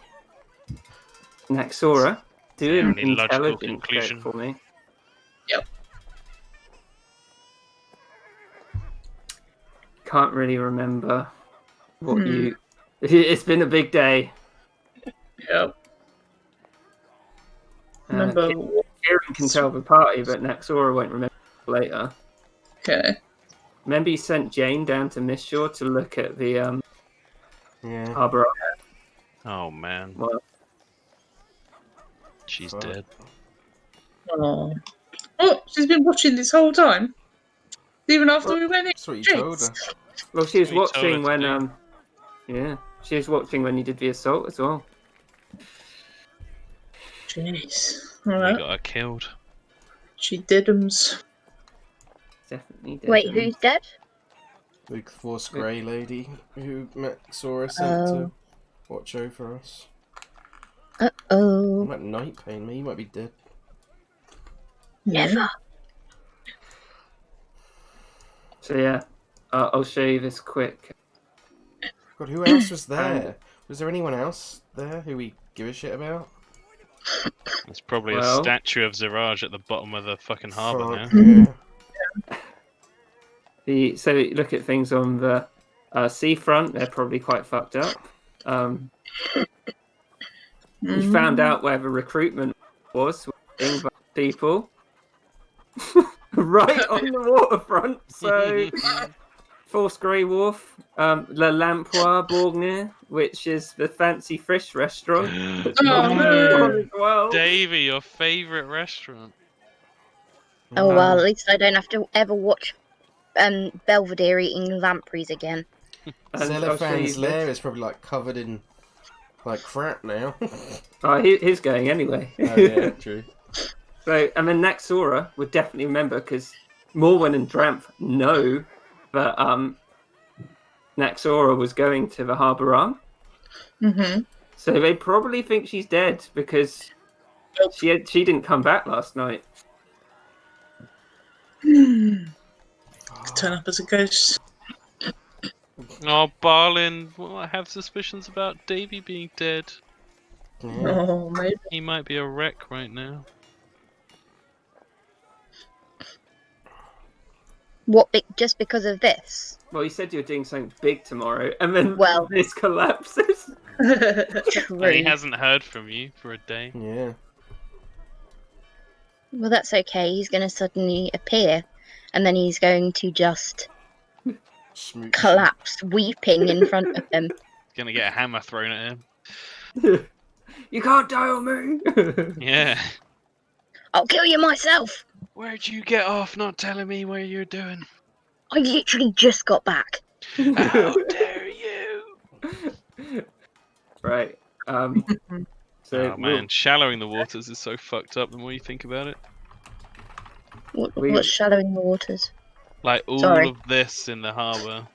Naxora, do an Only logical intelligence conclusion. check for me. Yep. Can't really remember what you. It's been a big day. Yep. Remember. Kieran can tell the party, but Naxora won't remember later. Okay. Remember you sent Jane down to Mistshore to look at the yeah. harbour. Oh man, Well, she's Fuck. dead. Oh. Oh, she's been watching this whole time? Even after we went in? That's what you told her. well, she was We told her watching to when do. yeah, she was watching when you did the assault as well. Jeez. We Alright. got her killed. She did-ums. Definitely did. Wait, who's dead? The Force Grey lady who Sora sent to watch over us. Uh-oh. That night pain me. You might be dead. Never. So yeah, I'll show you this quick. God, who else was there? Was there anyone else there who we give a shit about? There's probably Well- a statue of Ziraj at the bottom of the fucking harbour now. Fuck, yeah. So look at things on the seafront. They're probably quite fucked up. We found out where the recruitment was being by people right on the waterfront. So Force Grey Wharf, Le Lampoir Bourgner, which is the fancy fish restaurant. Oh, no. As well. Davey, your favourite restaurant. Oh well, at least I don't have to ever watch Belvedere eating lampreys again. And I'll show you Zelophan's this. lair is probably like covered in like crap now. Oh, he's going anyway. Oh yeah, true. So, and then Naxora would definitely remember because Morwen and Dramph know that Naxora was going to the harbour arm. So they probably think she's dead because she didn't come back last night. Turn up as a ghost. Oh, Barlin, well, I have suspicions about Davey being dead. Yeah. Oh, maybe. He might be a wreck right now. Just because of this? Well, you said you were doing something big tomorrow, and then Well- this collapses. And he Rude. hasn't heard from you for a day. Yeah. Well, that's okay. He's going to suddenly appear, and then he's going to just Smooch. collapse, weeping in front of him. He's gonna get a hammer thrown at him. You can't die on me. Yeah. I'll kill you myself. Where'd you get off not telling me what you're doing? I literally just got back. How dare you! Right. So Oh man, shallowing the waters is so fucked up the more you think about it. What's shallowing the waters? Like all Sorry. of this in the harbour,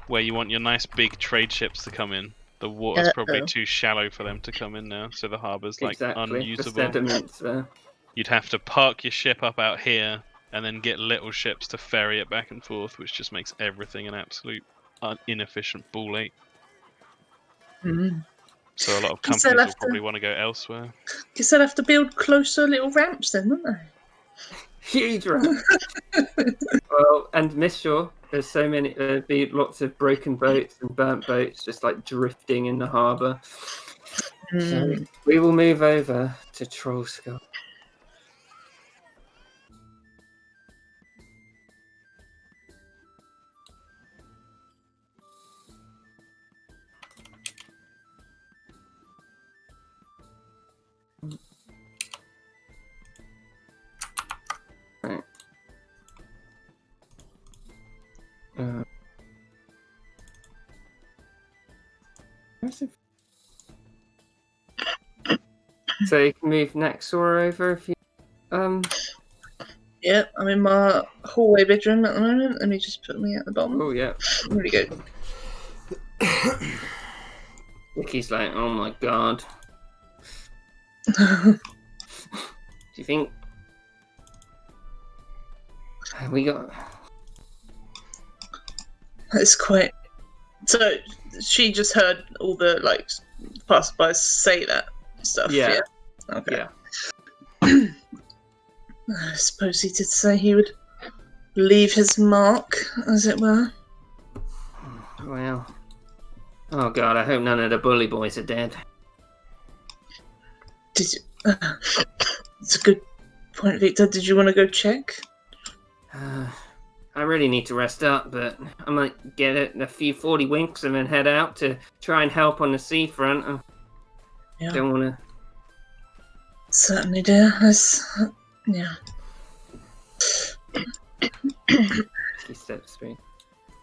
where you want your nice big trade ships to come in. The water's probably too shallow for them to come in now, so the harbour's like exactly. The unusable. sediments there. You'd have to park your ship up out here and then get little ships to ferry it back and forth, which just makes everything an absolute inefficient ball ache. Mm. So a lot of Guess companies they'll will have to- probably want to go elsewhere. Guess they'll have to build closer little ramps then, won't they? Huge ramp. Well, and Miss Shaw, there's so many. There'd be lots of broken boats and burnt boats just like drifting in the harbour. So we will move over to Trollskull. Right. Where's it? So you can move next door over if you Yeah, I'm in my hallway bedroom at the moment. Let me just put me at the bottom. Oh yeah. There we go. Vicky's like, oh my god. Do you think we got? It's quite. So she just heard all the like passerbys say that stuff. Yeah. Okay. Yeah. I suppose he did say he would leave his mark, as it were. Well. Oh god, I hope none of the bully boys are dead. Did you, it's a good point, Victor. Did you want to go check? I really need to rest up, but I might get a few 40 winks and then head out to try and help on the seafront. I Yeah. don't want to. Certainly, dear. Yeah. He steps through.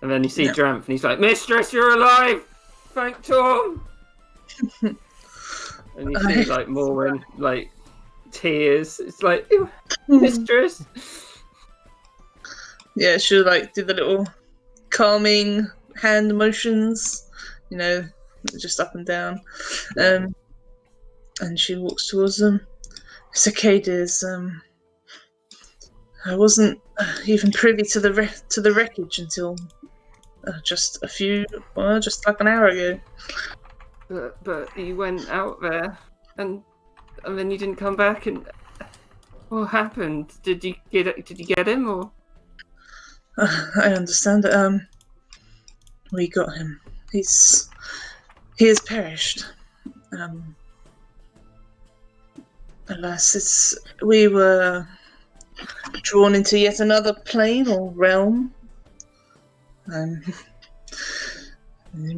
And then you see Dramp, and he's like, Mistress, you're alive! Thank Tom! And you see, like, Morwen, like, tears. It's like, Mistress! Yeah, she'll like do the little calming hand motions, you know, just up and down. And she walks towards them. It's okay, dears. I wasn't even privy to the wreckage until just like an hour ago. But you went out there, and then you didn't come back, and what happened? Did you get him, or? I understand that. We got him. He has perished. Alas, we were drawn into yet another plane or realm. I'm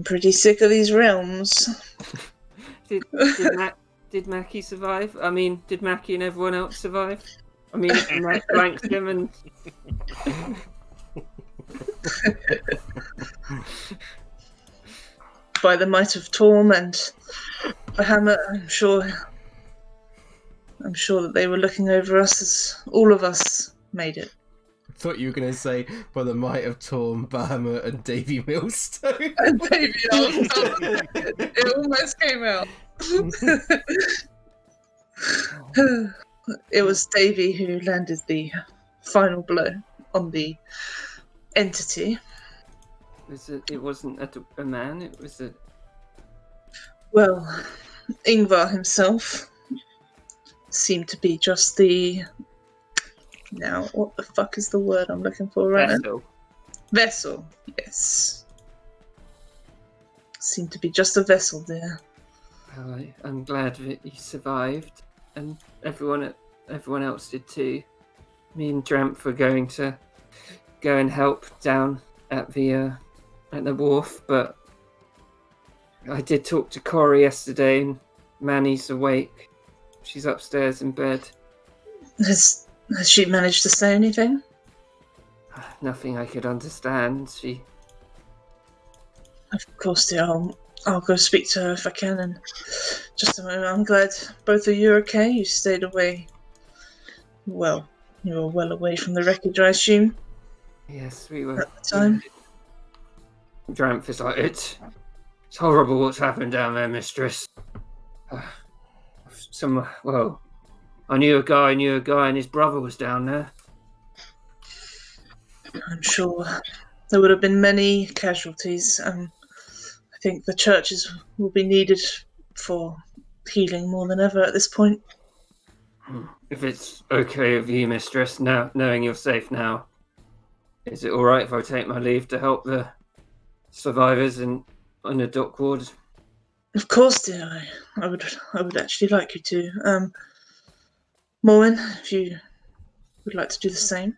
pretty sick of these realms. Did Mackie survive? I mean, did Mackie and everyone else survive? I mean, Langston and. By the might of Torm and Bahamut, I'm sure that they were looking over us as all of us made it. I thought you were going to say, by the might of Torm, Bahamut, and Davy Millstone. And maybe it almost came out. It was Davy who landed the final blow on the entity. It wasn't a man, it was a... Well, Ingvar himself seemed to be just the Now, what the fuck is the word I'm looking for right now? Vessel. Vessel. Yes. Seemed to be just a vessel, dear. Well, I'm glad that you survived, and everyone else did too. Me and Dramp were going to go and help down at the wharf, but I did talk to Corey yesterday, and Manny's awake. She's upstairs in bed. Has she managed to say anything? Nothing I could understand. She. Of course, dear. I'll go speak to her if I can. And just a moment. I'm glad both of you are okay. You stayed away. Well, you were well away from the wreckage, I assume. Yes, we were. At the time. Dramp is like, it's horrible what's happened down there, mistress. I knew a guy, and his brother was down there. I'm sure there would have been many casualties. I think the churches will be needed for healing more than ever at this point. If it's okay with you, mistress, now knowing you're safe now, is it all right if I take my leave to help the survivors in the dock ward? Of course, dear. I would actually like you to. Morwen, if you would like to do the same.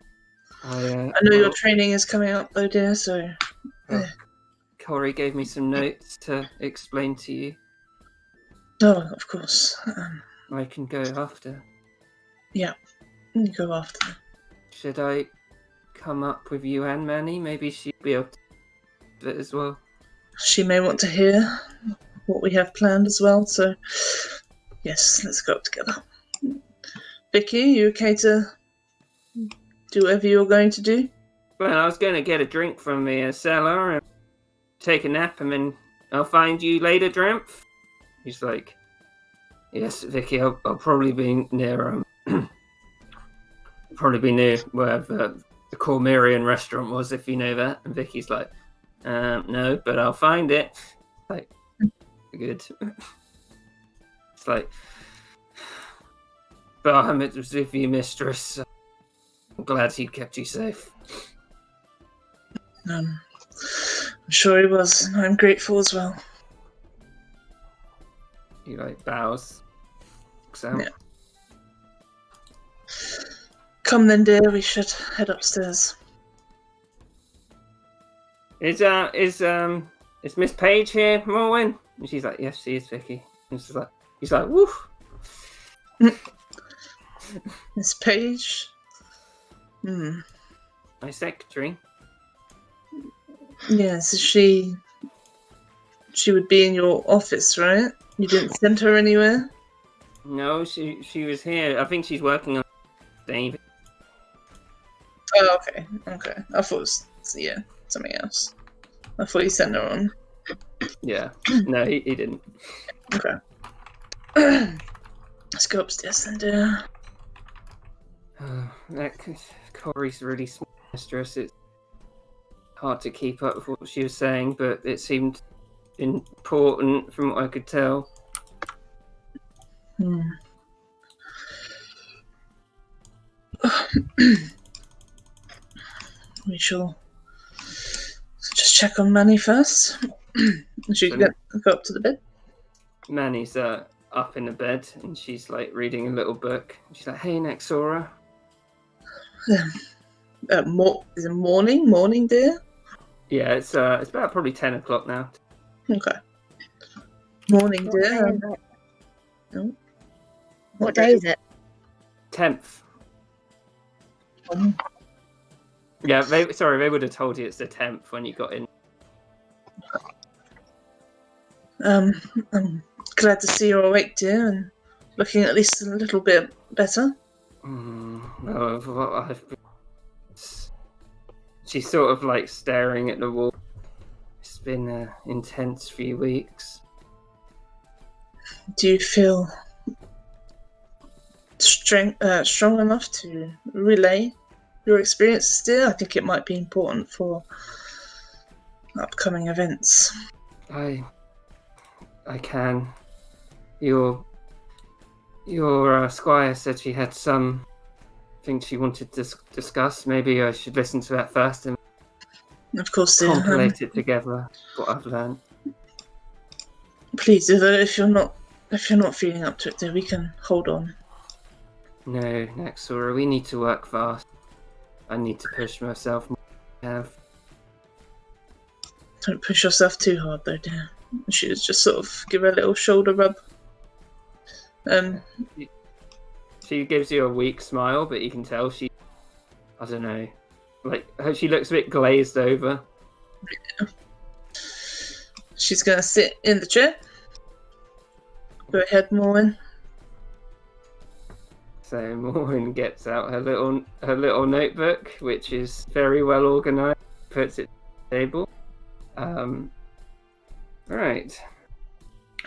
I know your training is coming up, though, dear. So. Corey gave me some notes to explain to you. Oh, of course. I can go after. Yeah, you go after. Should I come up with you and Manny? Maybe she'd be able to do it as well. She may want to hear what we have planned as well, so yes, let's go up together. Vicky, you okay to do whatever you're going to do? Well, I was going to get a drink from the cellar and take a nap, and then I'll find you later, Dramp. He's like, yes, Vicky, I'll probably be near where the Cormyrean restaurant was, if you know that. And Vicky's like, no, but I'll find it. Like, good. It's like, Bahamut was with you, mistress. I'm glad he kept you safe. I'm sure he was, and I'm grateful as well. He like bows. Looks out. Yeah. Come then, dear. We should head upstairs. Is Miss Page here, Morwen? And she's like, yes, she is, Vicky. And he's like, woof. Miss Page. My secretary. Yes, she would be in your office, right? You didn't send her anywhere? No, she was here. I think she's working on David. Oh, okay. I thought it was, something else. I thought you sent her on. Yeah. No, he didn't. Okay. Let's go upstairs then, dear. That Corey's really smart, mistress. It's hard to keep up with what she was saying, but it seemed important from what I could tell. We shall just check on Manny first. She can go up to the bed. Manny's up in the bed and she's like reading a little book. She's like, "Hey, Nexora." Is it morning, dear? Yeah, it's about probably 10 o'clock now. Okay. Morning, dear. What day is it? 10th. Yeah, they would have told you it's the 10th when you got in. I'm glad to see you're awake, dear, and looking at least a little bit better. She's sort of like staring at the wall. It's been an intense few weeks. Do you feel strong enough to relay your experiences, dear? I think it might be important for upcoming events. I can. Your squire said she had some thing she wanted to discuss. Maybe I should listen to that first and Of course, dear. compilate it together. What I've learned. Please, if you're not feeling up to it, dear, we can hold on. No, Naxora, we need to work fast. I need to push myself more than I have. Don't push yourself too hard, though, dear. She was just sort of give her a little shoulder rub. She gives you a weak smile, but you can tell she, I don't know, like she looks a bit glazed over. She's gonna sit in the chair. Go ahead, Morwen. So Maureen gets out her little notebook, which is very well organised. Puts it on the table. Right.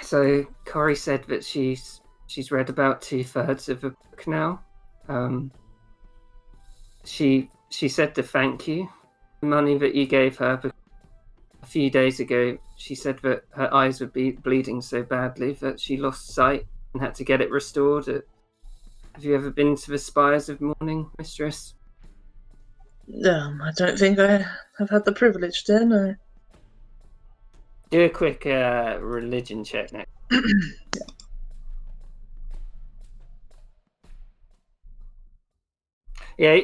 So Corey said that she's read about 2/3 of the book now. She said to thank you the money that you gave her. Because a few days ago, she said that her eyes would be bleeding so badly that she lost sight and had to get it restored. Have you ever been to the spires of morning, mistress? I don't think I have had the privilege, dear, no. Do a quick religion check next. Yeah.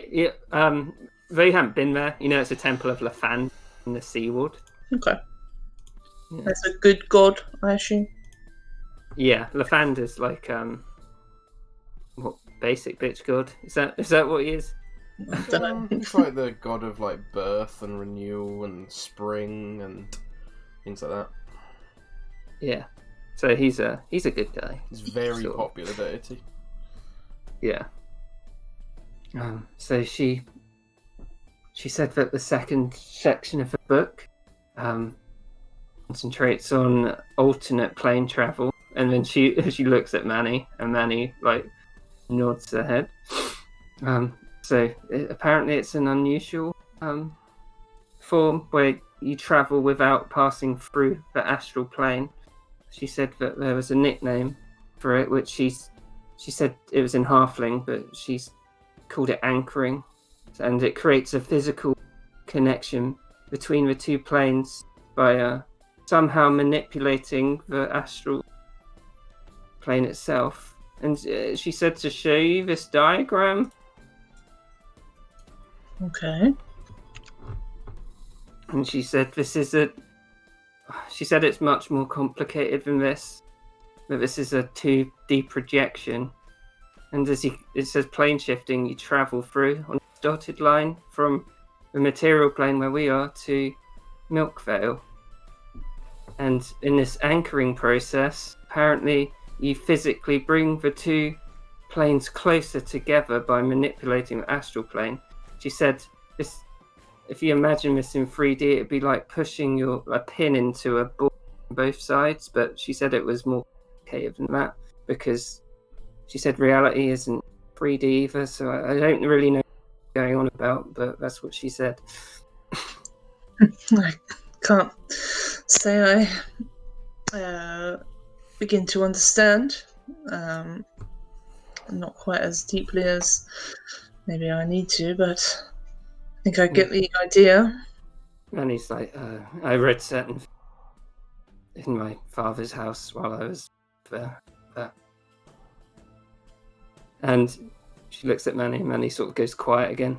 They haven't been there. You know, it's a temple of Lafan in the Seaward. Okay. Yeah. That's a good god, I assume. Yeah, Lafand is like what basic bitch god? Is that what he is? I don't know. He's like the god of like birth and renewal and spring and things like that. Yeah. So he's a good guy. He's very Sort of. popular deity. Yeah. So she said that the second section of the book concentrates on alternate plane travel, and then she looks at Manny, and Manny like nods her head. So apparently it's an unusual form where you travel without passing through the astral plane. She said that there was a nickname for it, which she said it was in Halfling, but she's called it anchoring, and it creates a physical connection between the two planes by somehow manipulating the astral plane itself. And she said to show you this diagram. Okay. And she said she said it's much more complicated than this, that this is a 2D projection. And it says plane shifting, you travel through on a dotted line from the material plane where we are to Milkvale. And in this anchoring process, apparently you physically bring the two planes closer together by manipulating the astral plane. She said this, if you imagine this in 3D, it'd be like pushing a pin into a ball on both sides, but she said it was more complicated than that, because she said reality isn't 3D either, so I don't really know what's going on about, but that's what she said. I can't say I begin to understand. Not quite as deeply as maybe I need to, but I think I get the idea. And he's like, I read certain in my father's house while I was there. And she looks at Manny, and Manny sort of goes quiet again.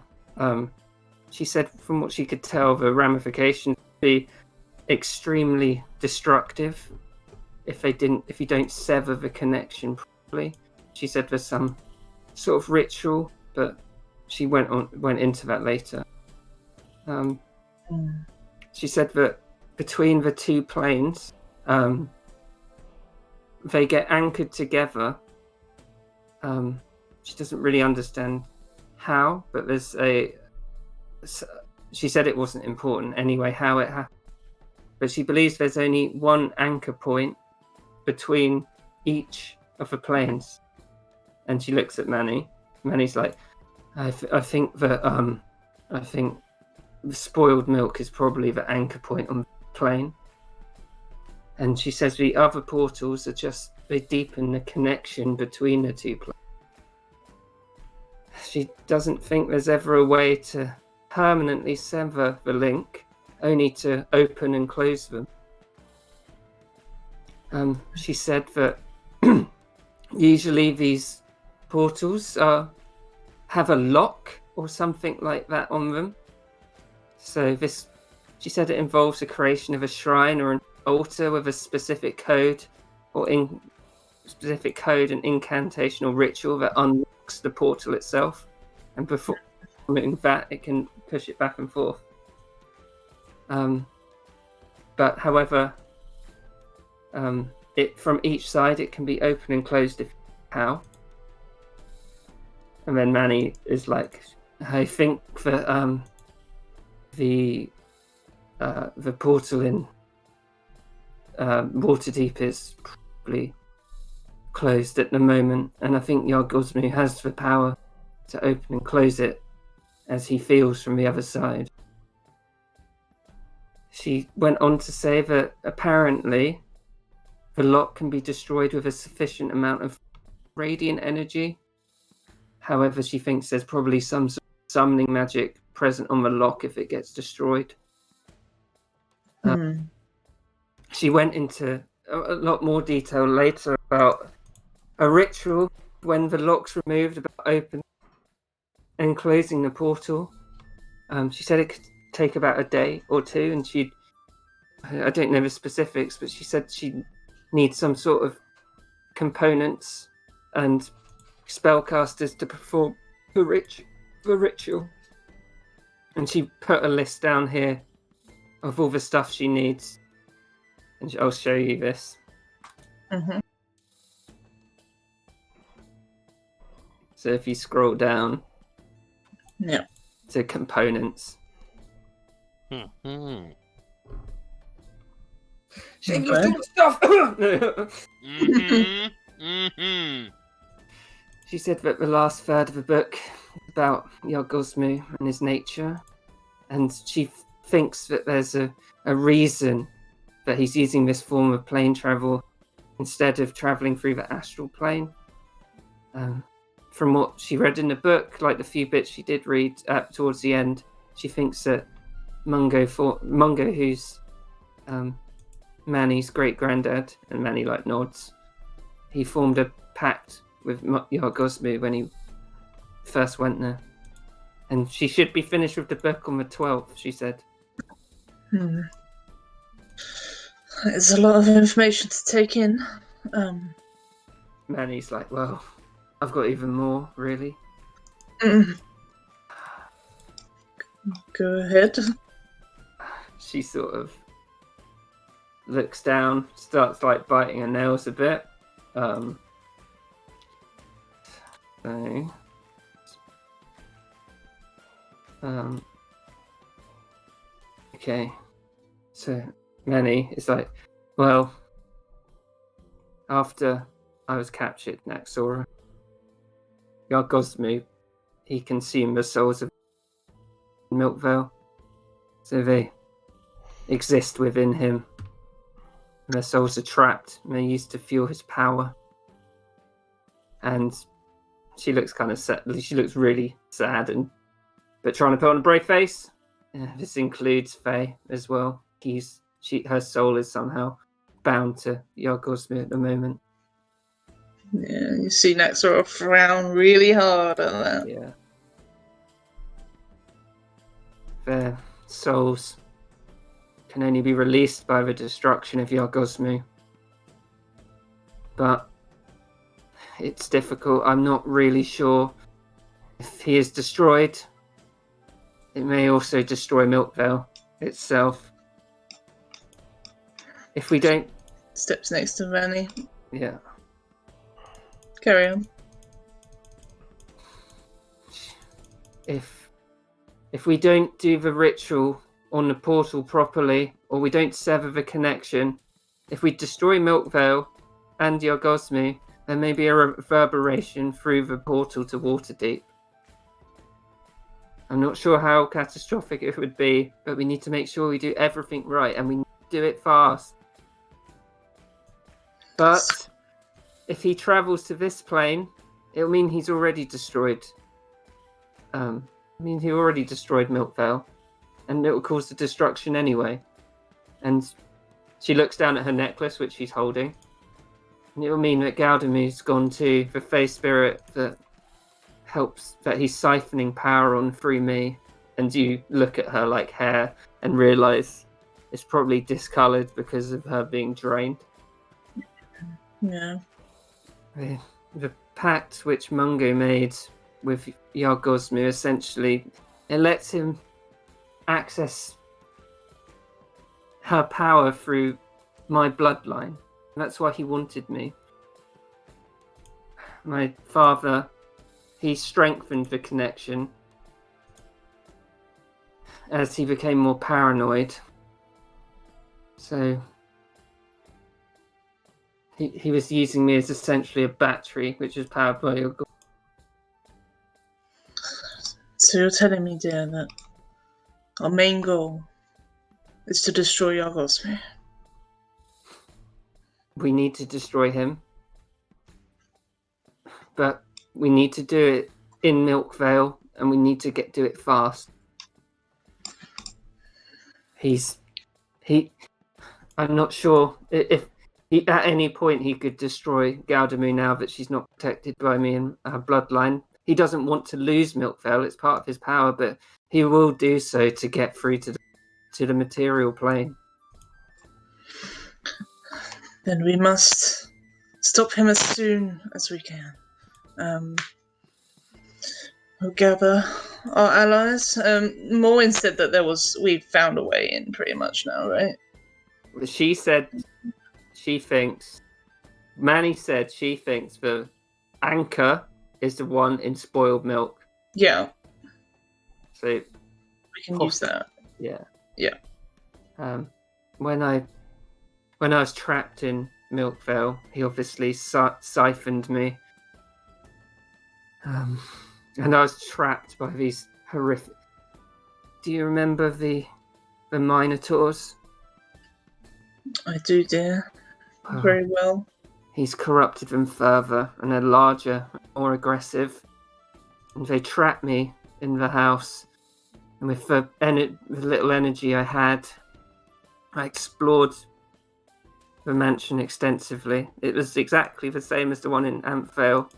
She said from what she could tell, the ramifications would be extremely destructive if you don't sever the connection properly. She said there's some sort of ritual, but she went into that later. She said that between the two planes, they get anchored together. She doesn't really understand how, but she said it wasn't important anyway how it happened. But she believes there's only one anchor point between each of the planes. And she looks at Manny. Manny's like, I think the spoiled milk is probably the anchor point on the plane. And she says the other portals they deepen the connection between the two planes. she doesn't think there's ever a way to permanently sever the link, only to open and close them. She said that usually these portals have a lock or something like that on them. So she said it involves the creation of a shrine or an altar with a specific code and incantation or ritual that unlocks the portal itself, and before performing that, it can push it back and forth. But however, it from each side it can be open and closed if how. And then Manny is like, I think that the portal in Waterdeep is probably closed at the moment, and I think Yargosmu has the power to open and close it as he feels from the other side. She went on to say that apparently the lock can be destroyed with a sufficient amount of radiant energy. However, she thinks there's probably some sort of summoning magic present on the lock if it gets destroyed. She went into a lot more detail later about a ritual when the lock's removed, about opening and closing the portal. She said it could take about a day or two, and I don't know the specifics, but she said she needs some sort of components and spellcasters to perform the ritual. And she put a list down here of all the stuff she needs. And I'll show you this. Mm-hmm. So if you scroll down to components. Mm-hmm. Shameless doing stuff! Mm-hmm. Mm-hmm. She said that the last third of the book is about Yargosmu and his nature, and she thinks that there's a reason that he's using this form of plane travel instead of traveling through the astral plane. From what she read in the book, like the few bits she did read towards the end, she thinks that Mungo, who's Manny's great granddad, and Manny like nods, he formed a pact with Yargosmu when he first went there. And she should be finished with the book on the 12th, she said. There's a lot of information to take in. Manny's like, well, I've got even more, really. Go ahead. She sort of looks down, starts like biting her nails a bit. Okay. So Manny is like, well, after I was captured, Naxora, Yargosmu, he consumed the souls of Milkvale. So they exist within him. And their souls are trapped, and they're used to fuel his power. And she looks kind of sad. She looks really sad, but trying to put on a brave face. This includes Faye as well. Her soul is somehow bound to Yargosmu at the moment. Yeah, you see Naxora frown really hard at that. Yeah. Their souls can only be released by the destruction of Yargosmu. But it's difficult. I'm not really sure if he is destroyed. It may also destroy Milkvale itself. If we don't... Steps next to Manny. Yeah. Carry on. If we don't do the ritual on the portal properly, or we don't sever the connection, if we destroy Milkvale and Yargosmu, there may be a reverberation through the portal to Waterdeep. I'm not sure how catastrophic it would be, but we need to make sure we do everything right, and we do it fast. But if he travels to this plane, it'll mean he's already destroyed I mean, he already destroyed Milkvale, and it will cause the destruction anyway. And she looks down at her necklace, which she's holding, and it will mean that Galdamu's gone too. The Fey spirit that he's siphoning power on through me. And you look at her like hair and realise it's probably discoloured because of her being drained. Yeah. The pact which Mungo made with Yargosmu, essentially, it lets him access her power through my bloodline. That's why he wanted me. My father, he strengthened the connection as he became more paranoid. So he was using me as essentially a battery, which is powered by your god. So you're telling me, dear, that our main goal is to destroy Yargosme? We need to destroy him. But we need to do it in Milkvale, and we need to do it fast. I'm not sure if he, at any point he could destroy Galdamu now that she's not protected by me and her bloodline. He doesn't want to lose Milkvale, it's part of his power, but he will do so to get through to the material plane. Then we must stop him as soon as we can. We'll gather our allies. Morwen said that we've found a way in pretty much now, right? She said she thinks, Manny said she thinks the anchor is the one in spoiled milk. Yeah. So we can use that. Yeah. Yeah. When I was trapped in Milkvale, he obviously siphoned me. And I was trapped by these horrific... Do you remember the Minotaurs? I do, dear. Very well. He's corrupted them further, and they're larger, more aggressive. And they trapped me in the house. And with the little energy I had, I explored the mansion extensively. It was exactly the same as the one in Ampvale.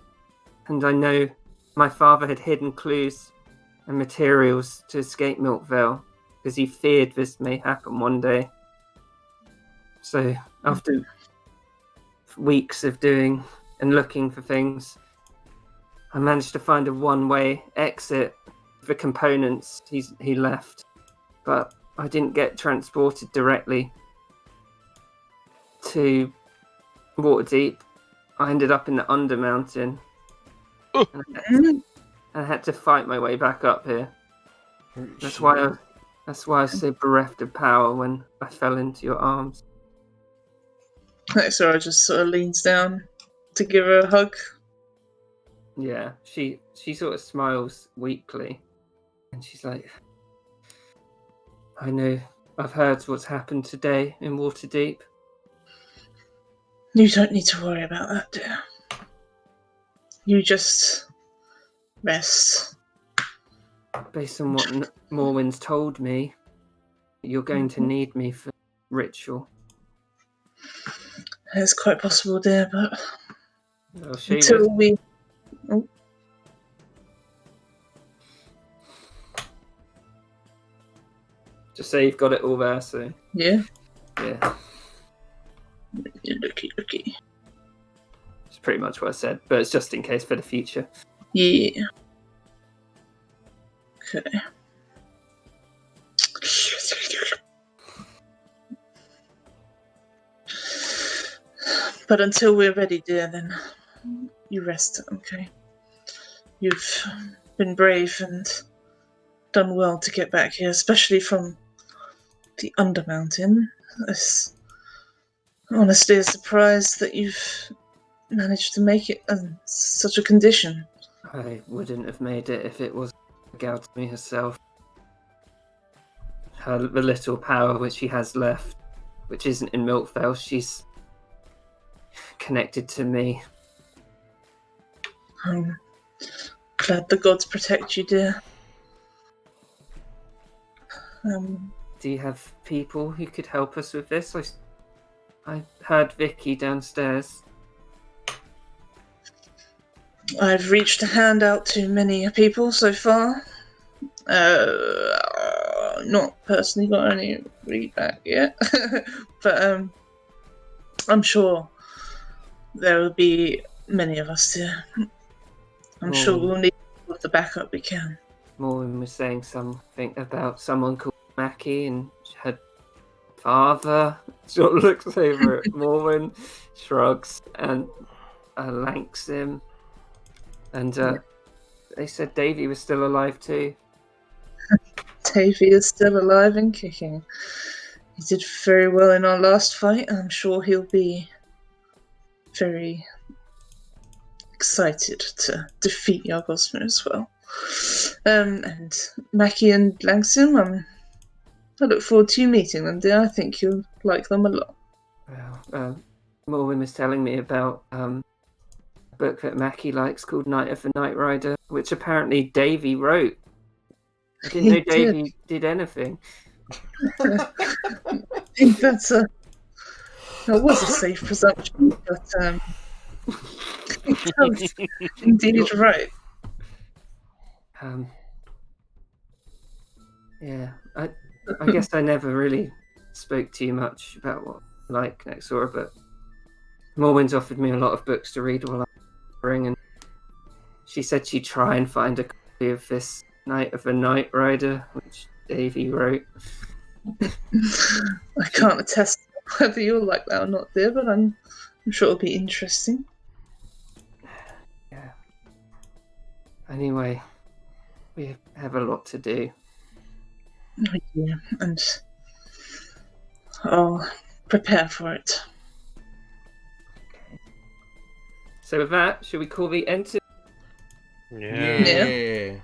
And I know my father had hidden clues and materials to escape Milkvale because he feared this may happen one day. So after weeks of doing and looking for things, I managed to find a one-way exit for components he left. But I didn't get transported directly to Waterdeep. I ended up in the Undermountain. And I had to fight my way back up here. That's why I was so bereft of power when I fell into your arms. So I just sort of leans down to give her a hug. Yeah, she sort of smiles weakly, and she's like, I know, I've heard what's happened today in Waterdeep. You don't need to worry about that, dear. You just rest. Based on what Morwen's told me, you're going to need me for ritual. It's quite possible, dear, but Well, she until was. we... Oh. Just say you've got it all there, so... Yeah? Yeah. You're looky. It's pretty much what I said, but it's just in case for the future. Yeah. Okay. But until we're ready, dear, then you rest, okay? You've been brave and done well to get back here, especially from the Undermountain. It's honestly a surprise that you've managed to make it in such a condition. I wouldn't have made it if it wasn't for Galtamy herself. The little power which she has left, which isn't in Milkvale, she's connected to me. Glad the gods protect you, dear. Do you have people who could help us with this? I heard Vicky downstairs. I've reached a hand out to many people so far. Not personally got any feedback yet, but I'm sure there will be many of us here. I'm sure we'll need all of the backup we can. Morwen was saying something about someone called Mackie and her father. Sort of looks over at Morwen, shrugs, and lanks him. And they said Davy was still alive too. Davy is still alive and kicking. He did very well in our last fight. I'm sure he'll be very excited to defeat Yargosmer as well. And Mackie and Langston, I look forward to you meeting them, dear. I think you'll like them a lot. Well, Morwen was telling me about a book that Mackie likes called Night of the Night Rider, which apparently Davy wrote. I didn't know Davy did anything. I think that was a safe presumption, but it sounds indeed right. Yeah, I guess I never really spoke too much about what I like next door, but Morwen's offered me a lot of books to read while I'm touring, and she said she'd try and find a copy of this Night of the Night Rider, which Davy wrote. I can't attest whether you'll like that or not, dear, but I'm sure it'll be interesting. Yeah. Anyway, we have a lot to do. Oh, yeah, and I'll prepare for it. So with that, should we call the end? Yeah. Yeah.